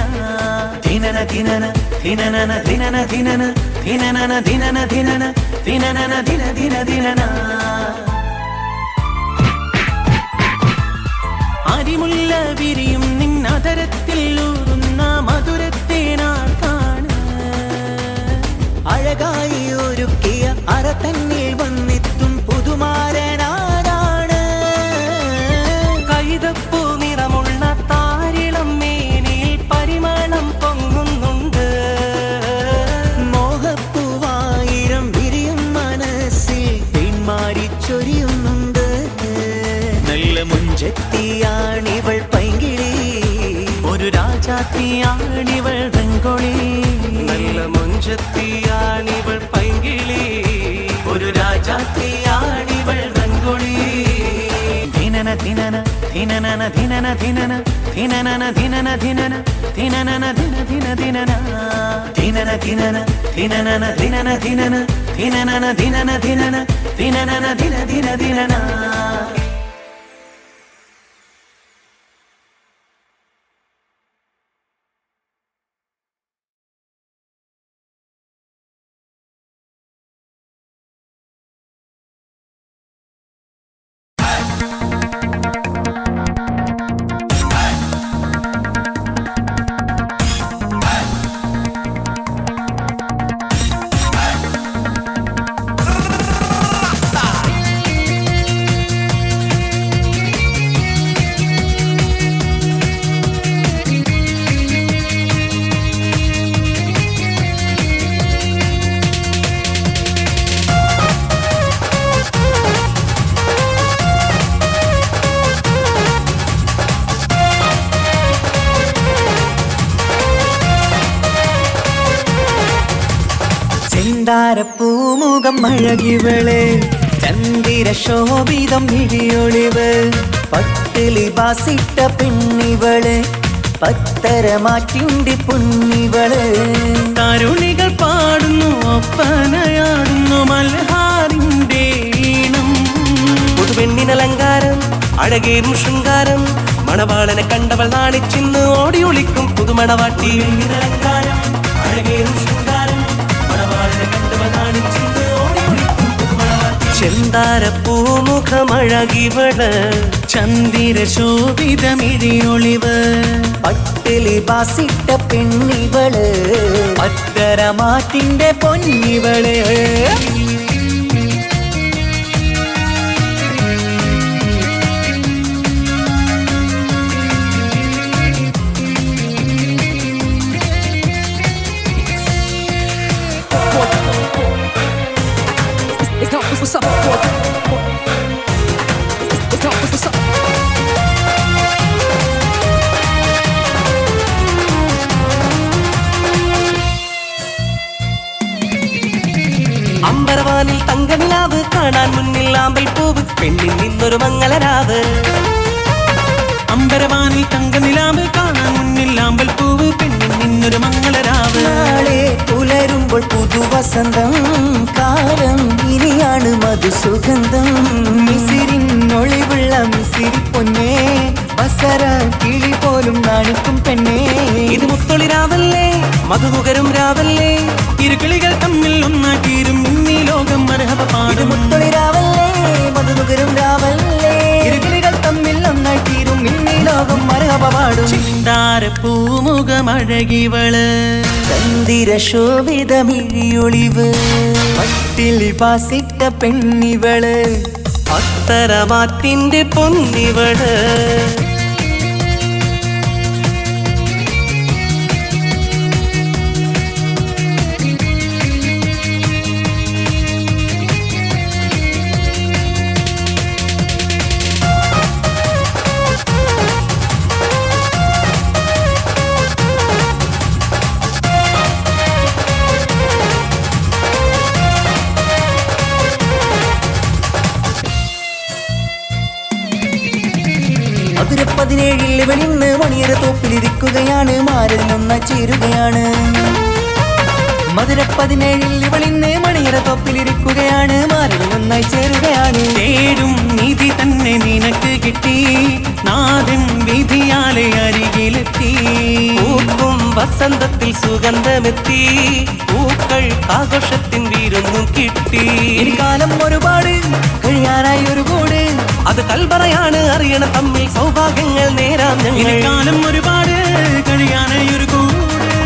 ധിനന ധിനന ധിനനന ധിനന ധിനന ധിനനന ധിനന ധിനന ധിനനന ധിന ധിന ധിനന അരിമുല്ല വിരിയും നിന്നതരത്തിൽ ഊറുന്ന മധുരത്തേനാൾ കാണ് അഴകായി ഒരുക്കിയ അറ തന്നിൽ വന്നെത്തും പുതുമാരനാരാണ് കൈതപ്പൂ നിറമുള്ള താരിളം മേനിൽ പരിമളം പൊങ്ങുന്നുണ്ട് മോഹപ്പൂവായിരം വിരിയും മനസ്സിൽ പിന്മാറിച്ചൊരിയുന്നുണ്ട് നല്ല മുഞ്ചെത്തിയാണിവൾ പൈങ്കിളി ഒരു രാജാത്തിയാണിവൾ വെങ്കൊളി നല്ല മുഞ്ചത്തിയാണിവൾ പൈങ്കിളി ഒരു രാജാത്തിയാണിവൾ വെങ്കൊളി ധിനന ധിനന ധിനനന ധിനന ധിനന ധിനനന ധിനന ധിനന ധിനനന ധിന ധിന ധിനന ധിനന ധിനന ധിനനന ധിനന ധിനന ധിനനന ധിനന ധിനന ധിനനന ധിന ധിന ധിനന പൂമുഖം അഴകിവള് ചന്ദിര ശോഭിതം ഇടിയൊളിവ് പട്ടിലി ബാസിട്ട പെണ്ണിവള് പത്തരമാറ്റിന്റെ പൊന്നിവള് തരുണികൾ പാടുന്നു ഒപ്പനയാടുന്നു മൽഹാറിന്റെ ഈണം പുതുപെണ്ണിനലങ്കാരം അഴകേറും ശൃംഗാരം മണവാളനെ കണ്ടവൾ നാണിച്ചിന്ന് ഓടി ഒളിക്കും പുതുമണവാട്ടി അലങ്കാരം അഴകേറും ശൃംഗാരം മണവാളനെ കണ്ടവൾ നാണിച്ചിന്ന് ഓടി ഒളിക്കും പുതുമണവാട്ടി ചെന്താര പൂമുഖമഴകിവള് ചന്ദിര ശോഭിതമിഴിയൊളിവ് പട്ടിലി ബാസിട്ട പെണ്ണിവള് പത്തരമാറ്റിന്റെ പൊന്നിവള് അമ്പരവാനിൽ തങ്കനിലാവ് കാണാൻ മുന്നിൽ ആമ്പൽ പൂവ് പെണ്ണിൽ നിന്നൊരു മംഗളരാവ് അമ്പരവാനിൽ തങ്കനിലാവ് കാണാൻ മുന്നിൽ ആമ്പൽ പൂവ് പെണ്ണിൽ നിന്നൊരു മംഗളരാവ് നാളെ പുലരുമ്പോൾ പുതുവസന്തം കാലം ഇനിയാണ് മധുസുഗന്ധം മിസിരിനൊളിവുള്ള മിസിരി പൊന്നേ ബസര കിളി പോലും നാണിക്കും പെണ്ണേ ഇത് മുത്തൊളി രാവല്ലേ മധുകുകരും രാവല്ലേ ഇരുകിളികൾ തമ്മിൽ ഒന്നാക്കീരും ഇന്നീ ലോകം മരഹബ പാടും മുത്തൊളി രാവല്ലേ മധുനുകരും രാവല്ലേ ഇരുകിളികൾ തമ്മിൽ ഒന്നായി തീരും ഇന്നീ ലോകം മരഹബ പാടും ചിന്താര പൂമുഖമഴകിവള് ചന്ദിര ശോഭിതമിഴിയൊളിവ് പട്ടിലി ബാസിട്ട പെണ്ണിവള് അത്തരമാറ്റിന്റെ പൊന്നിവള് മധുര 17 വെളിന്ന് മണിയറ തോപ്പിലിരിക്കുകയാണ് മാരൻ ഒന്ന ചേരുകയാണ് മധുര17 ഇവളിന്ന് മണിയറ തൊപ്പിലിരിക്കുകയാണ്. മാറിൽ ഒന്നായി ചേരുകയാണ്. തേടും നീതി തന്നെ നിനക്ക് കിട്ടി, നാഥൻ വിധിയാലെ അരികിലെത്തി. പൂക്കും വസന്തത്തിൽ സുഗന്ധമെത്തി, പൂക്കൾ ആഘോഷത്തിൻ വീരൊന്നും കിട്ടി. ഇനി കാലം ഒരുപാട് കഴിയാനായി ഒരു കൂട്, അത് കൽപറയാണ് അറിയണ തമ്മിൽ സൗഭാഗ്യങ്ങൾ നേരാം ഞങ്ങൾ. കാലം ഒരുപാട് കഴിയാനായി ഒരു കൂട്,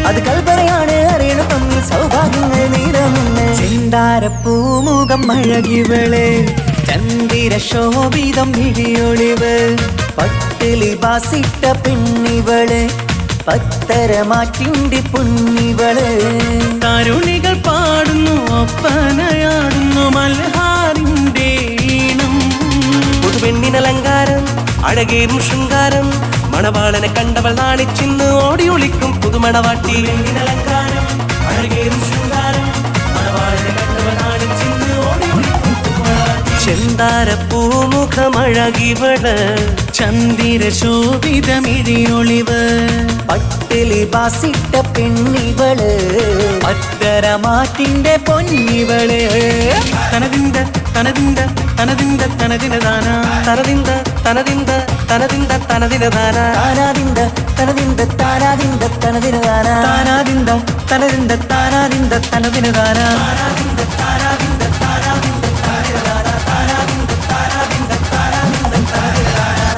അത് കൽപറയാണ് അറിയണ തമ്മിൽ സൗഭാഗ്യങ്ങൾ നേരാമെന്ന്. ചെന്താരപ്പൂമുഖം അഴകിവള്, ചന്ദിര ശോഭിതം വിഴിയൊളിവ്, പട്ടിലി ബാസിട്ട പെണ്ണിവള്, പത്തരമാറ്റിന്റെ പൊന്നിവള്. തരുണികൾ പാടുന്നു ഒപ്പനയാടുന്നു മൽഹാറിന്റെ ഈണം. പുതുപെണ്ണിനലങ്കാരം അഴകേറും ശൃംഗാരം, മണവാളനെ കണ്ടവൾ നാണിച്ചിന്ന് ഓടി ഒളിക്കും പുതുമണവാട്ടി. പെണ്ണിനലങ്കാരം അഴകേറും ശൃംഗാരം, മണവാളനെ കണ്ടവൾ നാണിച്ചിന്ന് ഓടി ഒളിക്കും പുതുമണവാട്ടി. ചെന്താരപ്പൂമുഖമഴകിവള്, ചന്ദിര ശോഭിതമിഴിയൊളിവ്, പട്ടിലി ബാസിട്ട പെണ്ണിവള്, പത്തരമാറ്റിന്റെ പൊന്നിവള്. തനതിന്ത തനതിന്ത തനതിന്ത തനതിനദാന, തനതിന്ത തനതിന്ത തനതിന്ത തനതിനദാന, താനാദിന്ത തനതിന്ത താനാദിന്ത തനതിനദാന, താനാദിന്ത തനതിന്ത താനാദിന്ത തനതിനദാന, താനാദിന്ത താനാദിന്ത താനാദിന്ത തനതിനദാന, താനാദിന്ത താനാദിന്ത താനാദിന്ത തനതിനദാന.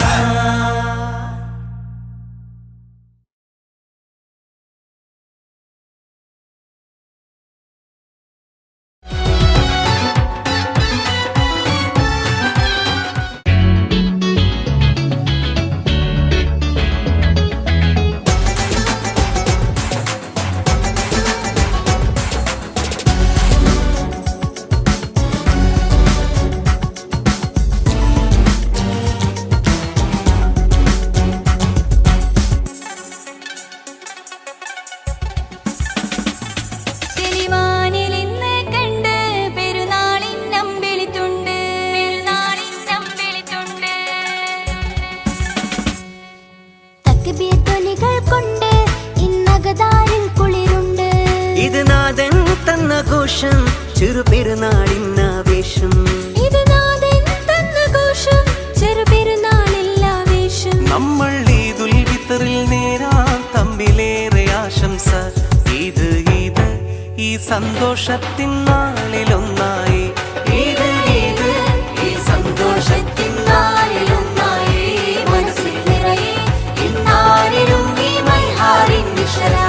ഇത് നാഥൻ തന്ന ഘോഷം, ചെറുപെരുന്നാളിന്നാവേശം. ഇത് നാഥൻ തന്ന ഘോഷം, ചെറുപെരുന്നാളില്ലാവേശം. നമ്മൾ ഈദുൽ ഫിത്തറിൽ നേരാം തമ്മിലേറെ ആശംസ. ഇത് ഇത് ഈ സന്തോഷത്തിൻ നാളിലൊന്നായി, ഇത് ഇത് ഈ സന്തോഷത്തിൻ നാളിലൊന്നായി, മനസ്സിൽ നിറയെ ഇന്നാരിലും ഈ മൽഹാറിൻ നിശരാ.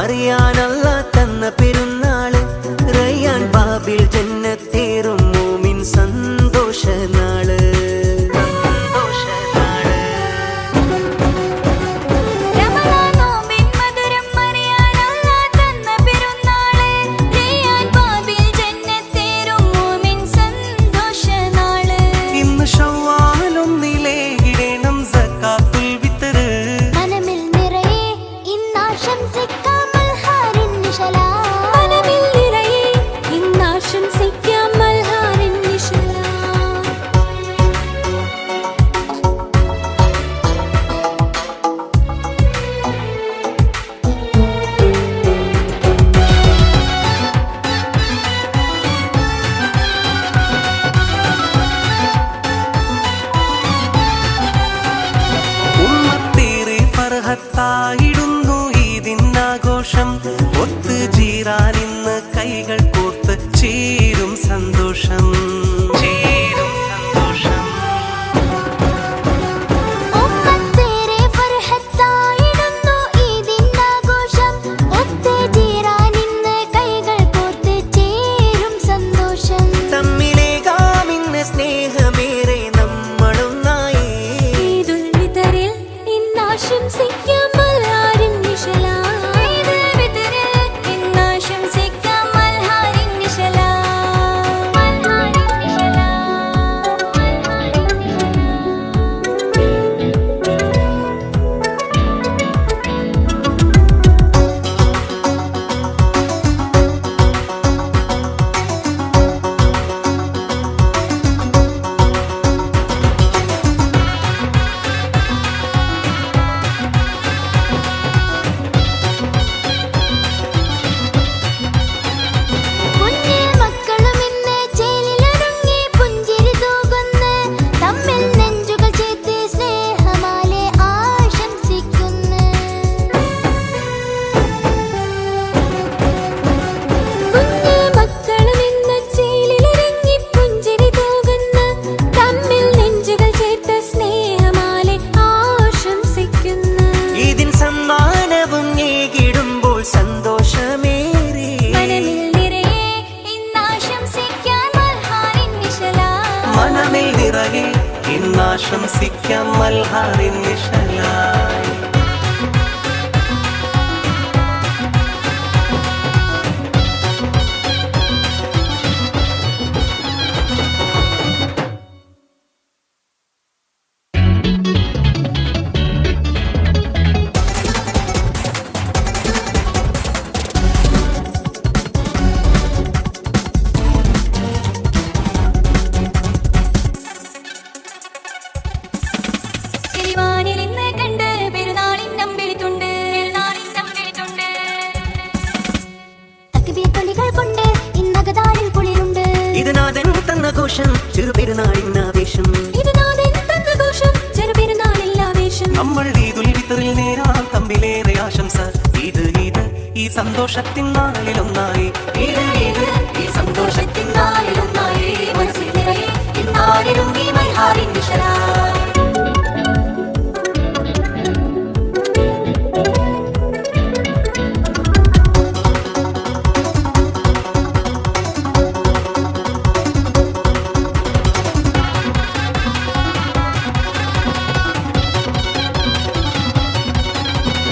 അറിയാനല്ല തന്ന പെരുന്നാള്, റയ്യാൻ ബാബിൽ ജന്നത്തേറും മോമിൻ സന്തോഷ നാള്. ഇന്ന് ശവ്വാലൊന്നിലെ ഇടണം സക്കാത്തുൽ ഫിത്തർ. മനമിൽ നിറയെ ഇന്നാശംസിക്കാം മൽഹാറിൻ ആസ്വദിക്കാം മൽഹാറിൻ നിഴലായി. തിരുവാനിലിന്ന് കണ്ട് പെരുന്നാളിൻ നമ്പിളിത്തുണ്ട് തക്ബീർ തൊലികൾ കൊണ്ട് ഇന്നകതാളിൽ കുളിരുണ്ട്. ഇത് നാഥൻ തന്ന ഘോഷം ചെറുപെരുന്നാളിൻ ആവേശം. ഇത് നാഥൻ തന്ന ഘോഷം ചെറുപെരുന്നാളിൽ ആവേശം. നമ്മൾ ഈദുൽ ഫിത്റിൽ നേരാം തമ്മിലേറെ ആശംസ. ഈദ് ഈദ് ഈ സന്തോഷത്തിൻ നാളിലൊന്നായി. ഈദ് ഈദ് ഈ സന്തോഷത്തിൻ നാളിലൊന്നായി. മനസ്സിൽ നിറയെ ഇന്നാളിലും ഈ മൽഹാറിൻ നിഴലായി.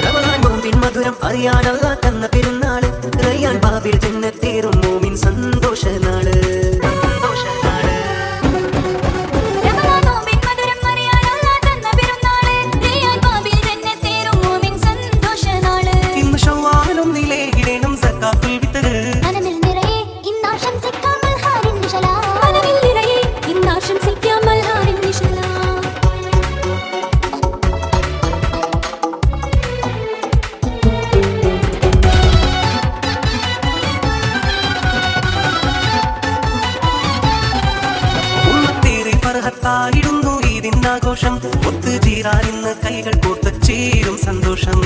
റമദാൻ നോമ്പിൻ മധുരം അറിയാനല്ല തന്ന പെരുന്നാള്. റയ്യാൻ ബാബിൽ ജന്നത്തേറും മോമിൻ സന്തോഷനാള്. റമദാൻ നോമ്പിൻ മധുരം അറിയാനല്ല തന്ന പെരുന്നാള്. റയ്യാൻ ബാബിൽ ജന്നത്തേറും മോമിൻ സന്തോഷനാള്. ഇന്ന് ശവ്വാലും നിലയിടണം സക്കാത്തുൽ ഫിത്ർ. മനമിൽ നിറയെ ഇന്നാശംസിക്കാം മൽഹാറിൻ നിഴലായി. മനമിൽ നിറയെ ഇന്നാശംസിക്കാം മൽഹാറിൻ നിഴലായി. ഉമ്മത്തേറെ ഫർഹത്തായിടുന്നു ഈദിന്നാഘോഷം. ഒത്തുചേരാൻ ഇന്ന് കൈകൾ കോർത്ത് ചേരും സന്തോഷം.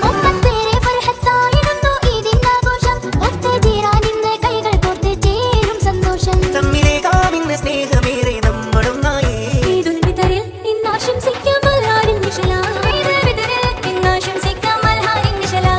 ഒപ്പത്തേറെ ഫർഹത്തായിടുന്നു ഈദിന്നാഘോഷം. ഒത്തുചേരാൻ ഇന്ന് കൈകൾ കോർത്ത് ചേരും സന്തോഷം. തമ്മിലേകാമിന്ന സ്നേഹമേറെ നമ്മളൊന്നായേ. ഈദുൽ ഫിത്റിൽ ഇന്നാശംസിക്കാം മൽഹാറിൻ നിഴലായി. ഈദുൽ ഫിത്റിൽ ഇന്നാശംസിക്കാം മൽഹാറിൻ നിഴലായി.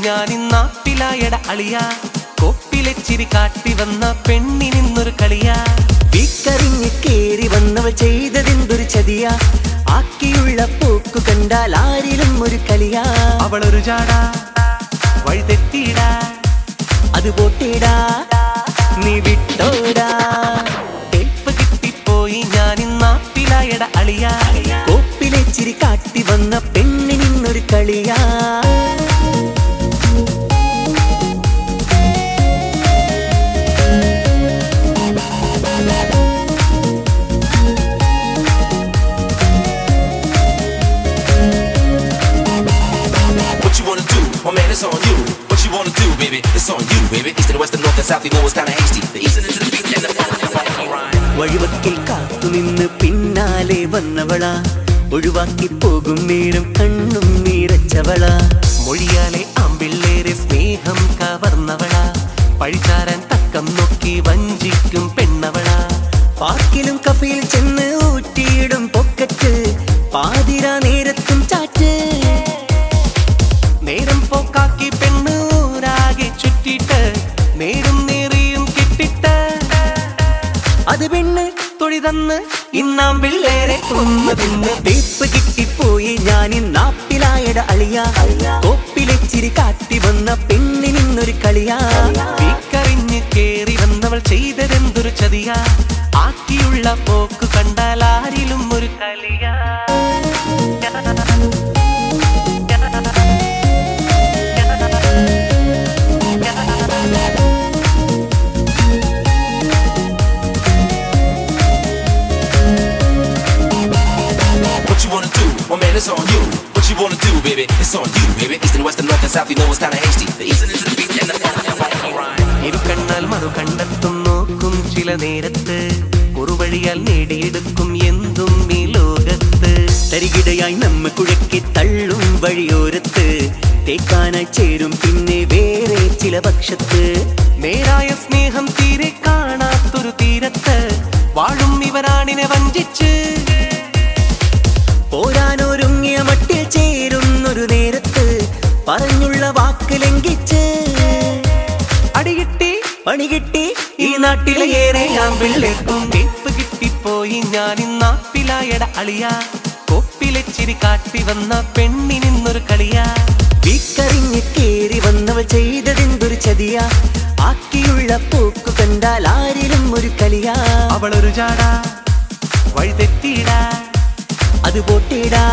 ഞാനിന്നാപ്പിലായട അളിയ. കോപ്പിലെ ചിരി കാട്ടി വന്ന പെണ്ണിനിന്നൊരു കളിയാ. വിക്കറിഞ്ഞ് കേറി വന്നവൾ ചെയ്തതെന്തൊരു ചതിയാ. ആക്കിയുള്ള പോക്കു കണ്ടാൽ ആരിലും ഒരു കളിയാ. അവളൊരു ജാടാ വഴി തെറ്റിയിടാ. അത് പോട്ടേടാ നീ വിട്ടോടാ. കേപ്പ് കിട്ടിപ്പോയി ഞാനിന്നാപ്പിലായട അളിയ. കോപ്പിലെ ചിരി കാട്ടി വന്ന പെണ്ണിനിന്നൊരു കളിയാ. What you wanna do? My man, it's on you. What you wanna do, baby? It's on you, baby. East and west and north and south, we know it's kinda hasty. The east and into the beat and the വഴിവക്കിൽ കാത്തുനിന്ന് പിന്നാലെ വന്നവളാ. ഒഴിവാക്കി പോകും നേരം കണ്ണും നിറച്ചവളാ. മൊഴിയാലെ ആമ്പിള്ളേരെ സ്നേഹം കവർന്നവളാ. പഴിചാരാൻ തക്കം നോക്കി വഞ്ചിക്കും പെണ്ണവളാ. പാർക്കിലും കഫയിൽ ചെന്ന് ഊറ്റിയിടും പൊക്കറ്റ്. പാതിരാ നേരത്തും ചാറ്റ്. നേരം പോക്കാക്കി പെണ്ണ് ഊരാകെ ചുറ്റിട്ട് നേരും നേറിയും കിട്ടിട്ട്. അത് പെണ്ണ് തൊഴി തന്ന് ഇന്നാം പിള്ളേരെ കൊന്നു തിന്ന്. തേപ്പ് കിട്ടിപ്പോയി ഞാനിന്നാപ്പിലായട അളിയ. കോപ്പിലെ ചിരി കാട്ടി വന്ന പെണ്ണിനിന്നൊരു കളിയാ. വീക്കറിഞ്ഞ് കേറി വന്നവൾ ചെയ്തതെന്തൊരു ചതിയാ. ആക്കിയുള്ള പോക്ക് കണ്ടാൽ ആരിലും ഒരു കളിയാ. man, it's on you. What you wanna do, baby? It's on you, baby. East and west and north and south, you know it's kinda hasty. The east and into the beat and the ഇരുകണ്ണാൽ മറു കണ്ടെത്തും നോക്കും ചില നേരത്ത് കുറുവഴിയാൽ നേടിയെടുക്കും എന്തും ഈ ലോകത്ത്. തരികിടയായി നമ്മ കുഴക്കി തള്ളും വഴിയോരത്ത് തേക്കാനായി ചേരും പിന്നെ വേറെ ചില പക്ഷത്ത്. നേരായ സ്നേഹം തീരെ കാണാത്തൊരു തീരത്ത് വാഴും ഇവരാണിനെ വഞ്ചിച്ച്. പോരാനൊരുങ്ങിയ മട്ടിൽ ചേരുന്നൊരു നേരത്ത് പറഞ്ഞുള്ള വാക്ക് ലംഘിച്ച്. അടികിട്ടി പണി കിട്ടി ഈ നാട്ടിലെ ഏറെ ആമ്പിള്ളേർക്കും തേപ്പ് കിട്ടിപ്പോയി ഞാൻ ഇന്നാപ്പിലായട അളിയ. കൊപ്പിലെച്ചിരി കാട്ടി വന്ന പെണ്ണിനിന്നൊരു കളിയാ. വീക്കറിഞ്ഞ് കേറി വന്നവൾ ചെയ്തതെന്തൊരു ചതിയാ. ആക്കിയുള്ള പോക്കു കണ്ടാൽ ആരിലും ഒരു കളിയാ. അവളൊരു ജാടാ വഴി തെറ്റിയിടാ. അത് പോട്ടിടാ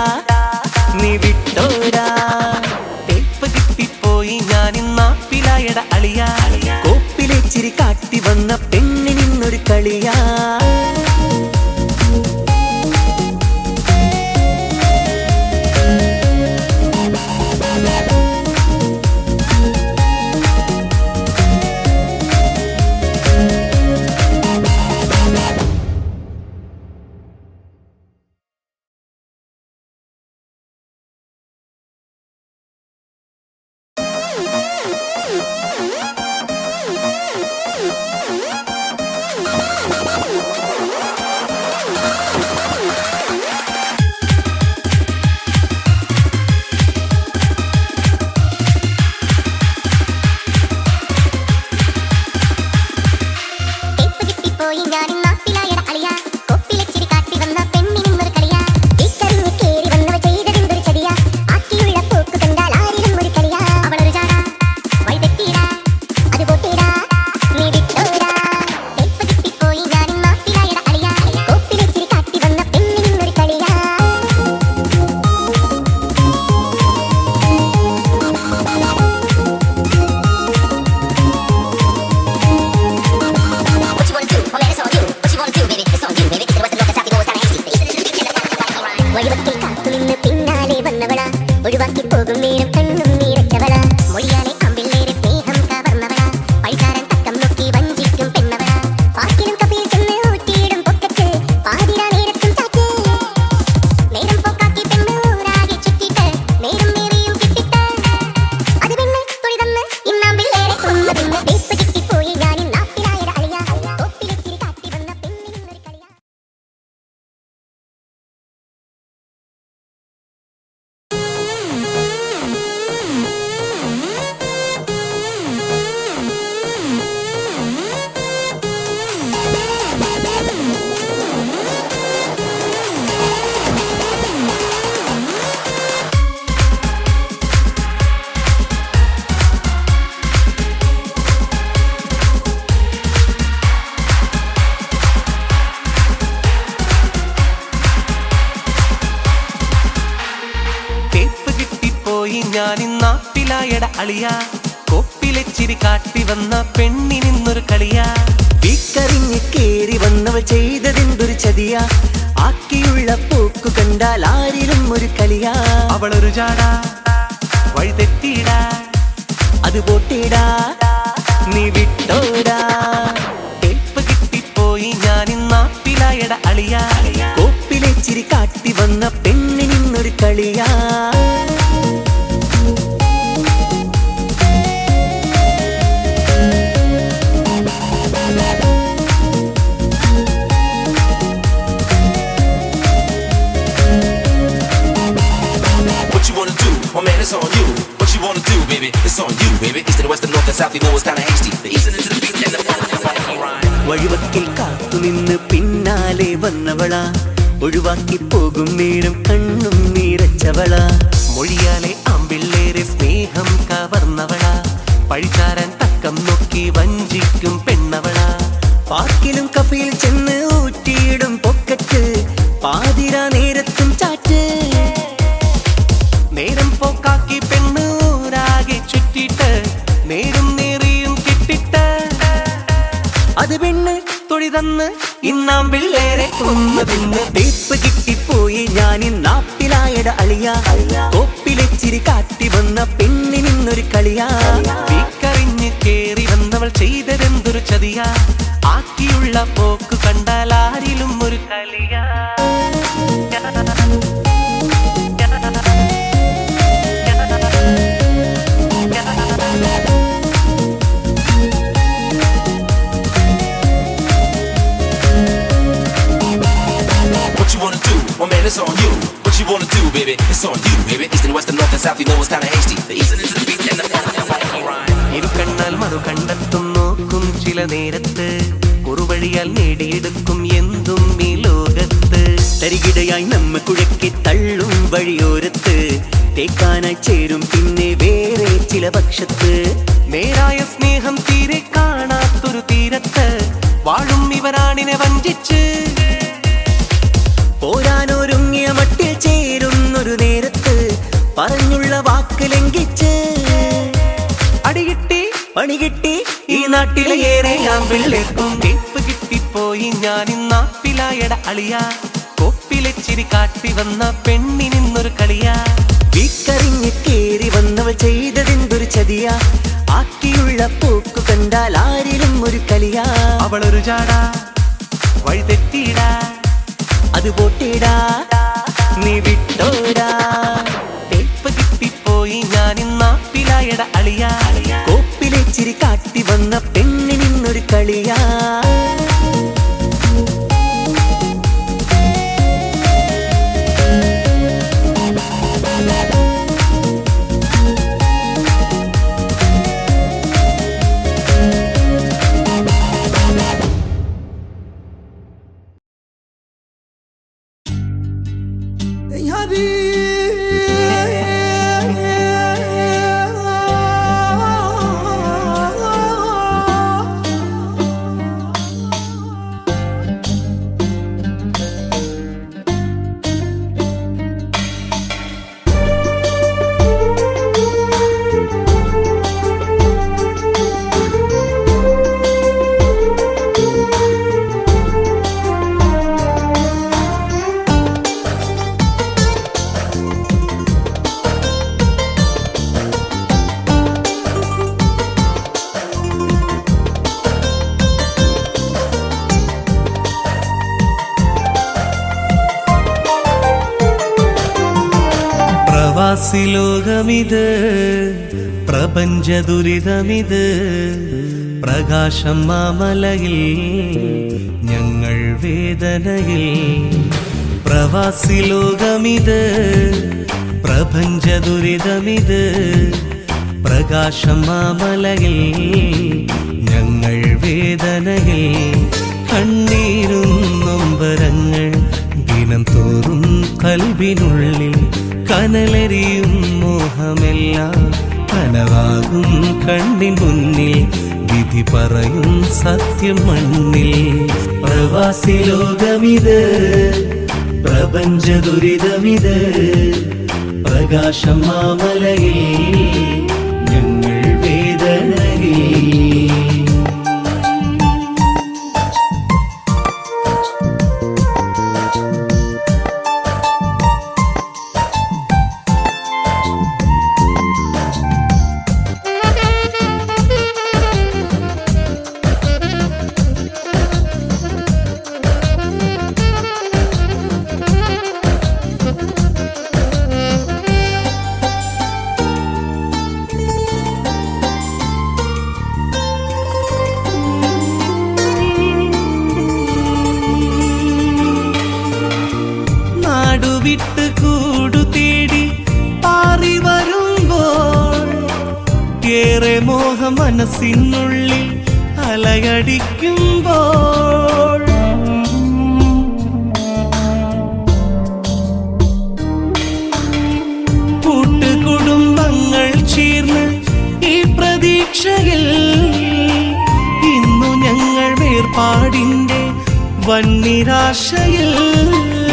നീ വിട്ടോടാ. തേപ്പ് കിട്ടിപ്പോയി ഞാൻ ഇന്നാപ്പിലായട അളിയ. കോപ്പിലെച്ചിരി കാട്ടി വന്ന പെണ്ണിനിന്നൊരു കളിയാ. ഞാനിന്നാപ്പിലായട അളിയ. കൊപ്പിലെച്ചിരി കാട്ടി വന്ന പെണ്ണിനിന്നൊരു കളിയാ. വീക്കറിഞ്ഞ് കേറി വന്നവൾ ചെയ്തതെന്തൊരു ചതിയാ. ആക്കിയുള്ള പോക്കു കണ്ടാൽ ആരിലും ഒരു കളിയാ. അവളൊരു ജാടാ വഴി തെറ്റിയിടാ. അത് പോട്ടിടാ നീ വിട്ടോടാ. തേപ്പ് കിട്ടിപ്പോയി ഞാൻ ഇന്നാപ്പിലായട അളിയ. കോപ്പിലെച്ചിരി കാട്ടി വന്ന പെണ്ണിനിന്നൊരു കളിയാ. My man, it's on you. What you wanna do, baby? It's on you, baby. East and west and north and south, you know it's kinda hasty. The east and into the beat and the വഴിവക്കിൽ കാത്തുനിന്ന് പിന്നാലെ വന്നവളാ. ഒഴിവാക്കി പോകും നേരം കണ്ണും നിറച്ചവളാ. മൊഴിയാലെ ആമ്പിള്ളേരെ സ്നേഹം കവർന്നവളാ. പഴിചാരാൻ തക്കം നോക്കി വഞ്ചിക്കും പെണ്ണവളാ. പാർക്കിലും കഫയിൽ ചെന്ന് ഊറ്റിയിടും പൊക്കറ്റ്. പാതിരാ നേരത്തും ചാറ്റ്. നേരം പോക്കാക്കി പെണ്ണ് ഊരാകെ ചുറ്റിട്ട് നേരും നേറിയും കിട്ടിട്ട്. അത് പെണ്ണ് തൊഴിതന്ന് ഇന്നാം പിള്ളേരെ കൊന്നു തിന്ന്. തേപ്പ് കിട്ടിപ്പോയി ഞാൻ നാപ്പിലായട അളിയ, കോപ്പിലെച്ചിരി കാറ്റി വന്ന പെണ്ണിനിന്നൊരു കളിയാ. വീക്കറിഞ്ഞ് കേറി വന്നവൾ ചെയ്തതെന്തൊരു ചതിയാ, ആക്കിയുള്ള പോക്ക് കണ്ടാൽ ആരിലും ഒരു കളിയാ. What you wanna do? My man, it's on you. What you wanna do, baby? It's on you, baby. East and west and north and south, you know it's kinda hasty. The east and the beat and the ഇരു കണ്ണാൽ മറു കണ്ടെത്തും നോക്കും ചില നേരത്ത്, കുറുവഴിയാൽ നേടിയെടുക്കും എന്തും ഈ ലോകത്ത്. തരികിടയായി നമ്മ കുഴക്കി തള്ളും വഴിയോരത്ത്, തേക്കാനായി ചേരും പിന്നെ വേറെ ചില പക്ഷത്ത്. നേരായ സ്നേഹം തീരെ കാണാത്തൊരു തീരത്ത് വാഴും ഇവരാണിനെ വഞ്ചിച്ച്. പോരാനൊരുങ്ങിയ മട്ടിൽ ചേരുന്നൊരു നേരത്ത് പറഞ്ഞുള്ള വാക്ക് ലംഘിച്ച്. അടികിട്ടി പണി കിട്ടി ഈ നാട്ടിലെ ഏറെ ആമ്പിള്ളേർക്കും. കേപ്പ് കിട്ടിപ്പോയി ഞാൻ ഇന്നാപ്പിലായട അളിയ, കോപ്പിലെച്ചിരി കാട്ടി വന്ന പെണ്ണിനിന്നൊരു കളിയാ. വീക്കറിഞ്ഞ് കേറി വന്നവൾ ചെയ്തതെന്തൊരു ചതിയാ, ആക്കിയുള്ള പോക്കു കണ്ടാൽ ആരിലും ഒരു കളിയാ. അവളൊരു ചാടാ വഴി തെറ്റിയിടാ, അത് പോട്ടേടാ നീ വിട്ടോടാ. കേപ്പ് കിട്ടിപ്പോയി ഞാൻ ഇന്നാപ്പിലായട അളിയ, കോപ്പിലെച്ചിരി കാട്ടി വന്ന പെണ്ണിനിന്നൊരു കളിയാ. ലോകമിത് പ്രപഞ്ച ദുരിതമിത്, പ്രകാശം മാമലയിൽ ഞങ്ങൾ വേദനയിൽ. പ്രവാസി ലോകമിത് പ്രപഞ്ച ദുരിതമിത്, പ്രകാശം മാമലയിൽ ഞങ്ങൾ വേദനയിൽ. കണ്ണീരും നൊമ്പരങ്ങൾ ദിനം തോറും കൽബിനുള്ളിൽ, കനലരിയും മോഹമെല്ലാം കനവാകും കണ്ണിൻ മുന്നിൽ. വിധി പറയും സത്യം മണ്ണിൽ. പ്രവാസി ലോകമിത് പ്രപഞ്ച ദുരിതമിത്, പ്രകാശം മാമലയിൽ ഞങ്ങൾ വേദനയിൽ. വിട്ട് കൂടു തേടി പാറി വരുമ്പോൾ, ഏറെ മോഹം മനസ്സിനുള്ളിൽ അലയടിക്കുമ്പോൾ, കൂട്ടുകുടുംബങ്ങൾ ചേർന്ന് ഈ പ്രതീക്ഷയിൽ ഇന്നു ഞങ്ങൾ വേർപാടിന്റെ വന്നിരാശയിൽ.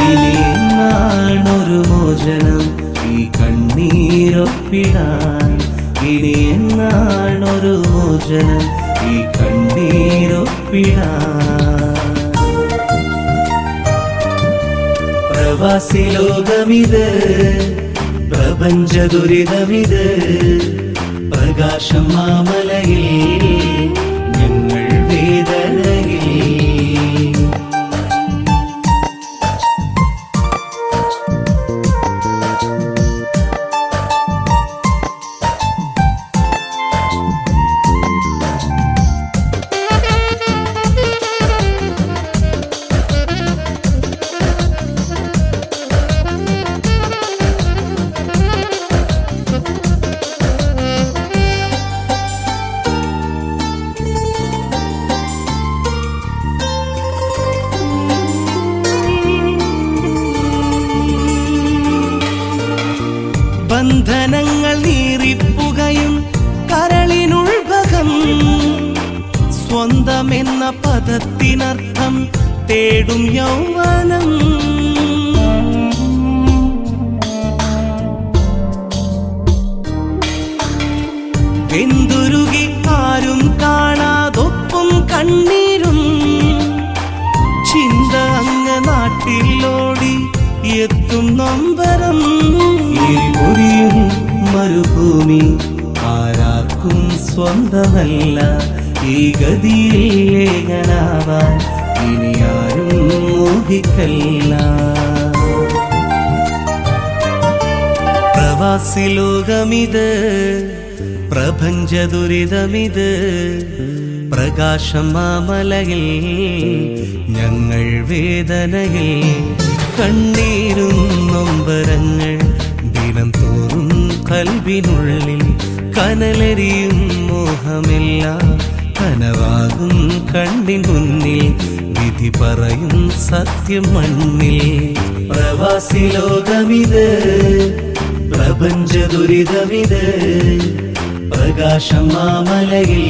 ഇനിയെന്നാണൊരു മോചനം ഈ കണ്ണീരൊപ്പിടാൻ, ഇനിയെന്നാണൊരു മോചനം ഈ കണ്ണീരൊപ്പിടാൻ. പ്രവാസി ലോകമിത് പ്രപഞ്ച ദുരിതമിത് പ്രകാശം മാമലയിൽ ഞങ്ങൾ വേദനയിൽ ബന്ധനങ്ങൾ നീറിപ്പുകയും കരളിനുൾഭകം സ്വന്തമെന്ന പദത്തിനർത്ഥം തേടും യൗവനം വെന്തുരുകി ആരും കാണാതൊപ്പം കണ്ണീരും ചിന്ത അങ്ങ് നാട്ടിലോടി എത്തും നൊമ്പരം എരിപൊരിയും മരുഭൂമി ആരാർക്കും സ്വന്തമല്ല ഈ ഗതിയിൽ ഏകനാവാൻ ഇനി ആരും മോഹിക്കല്ല പ്രവാസി ലോകമിത് പ്രപഞ്ച ദുരിതമിത് പ്രകാശം മാമലയിൽ ഞങ്ങൾ വേദനയിൽ കണ്ണീരും നൊമ്പരങ്ങൾ ദിനം തോറും കൽവിനുള്ളിൽ കനലരിയും മോഹമെല്ലാം കനവാകും കണ്ണിൻ മുന്നിൽ വിധി പറയും സത്യം മണ്ണിൽ പ്രവാസി ലോകമിത് പ്രപഞ്ച ദുരിതമിത് പ്രകാശം മാമലയിൽ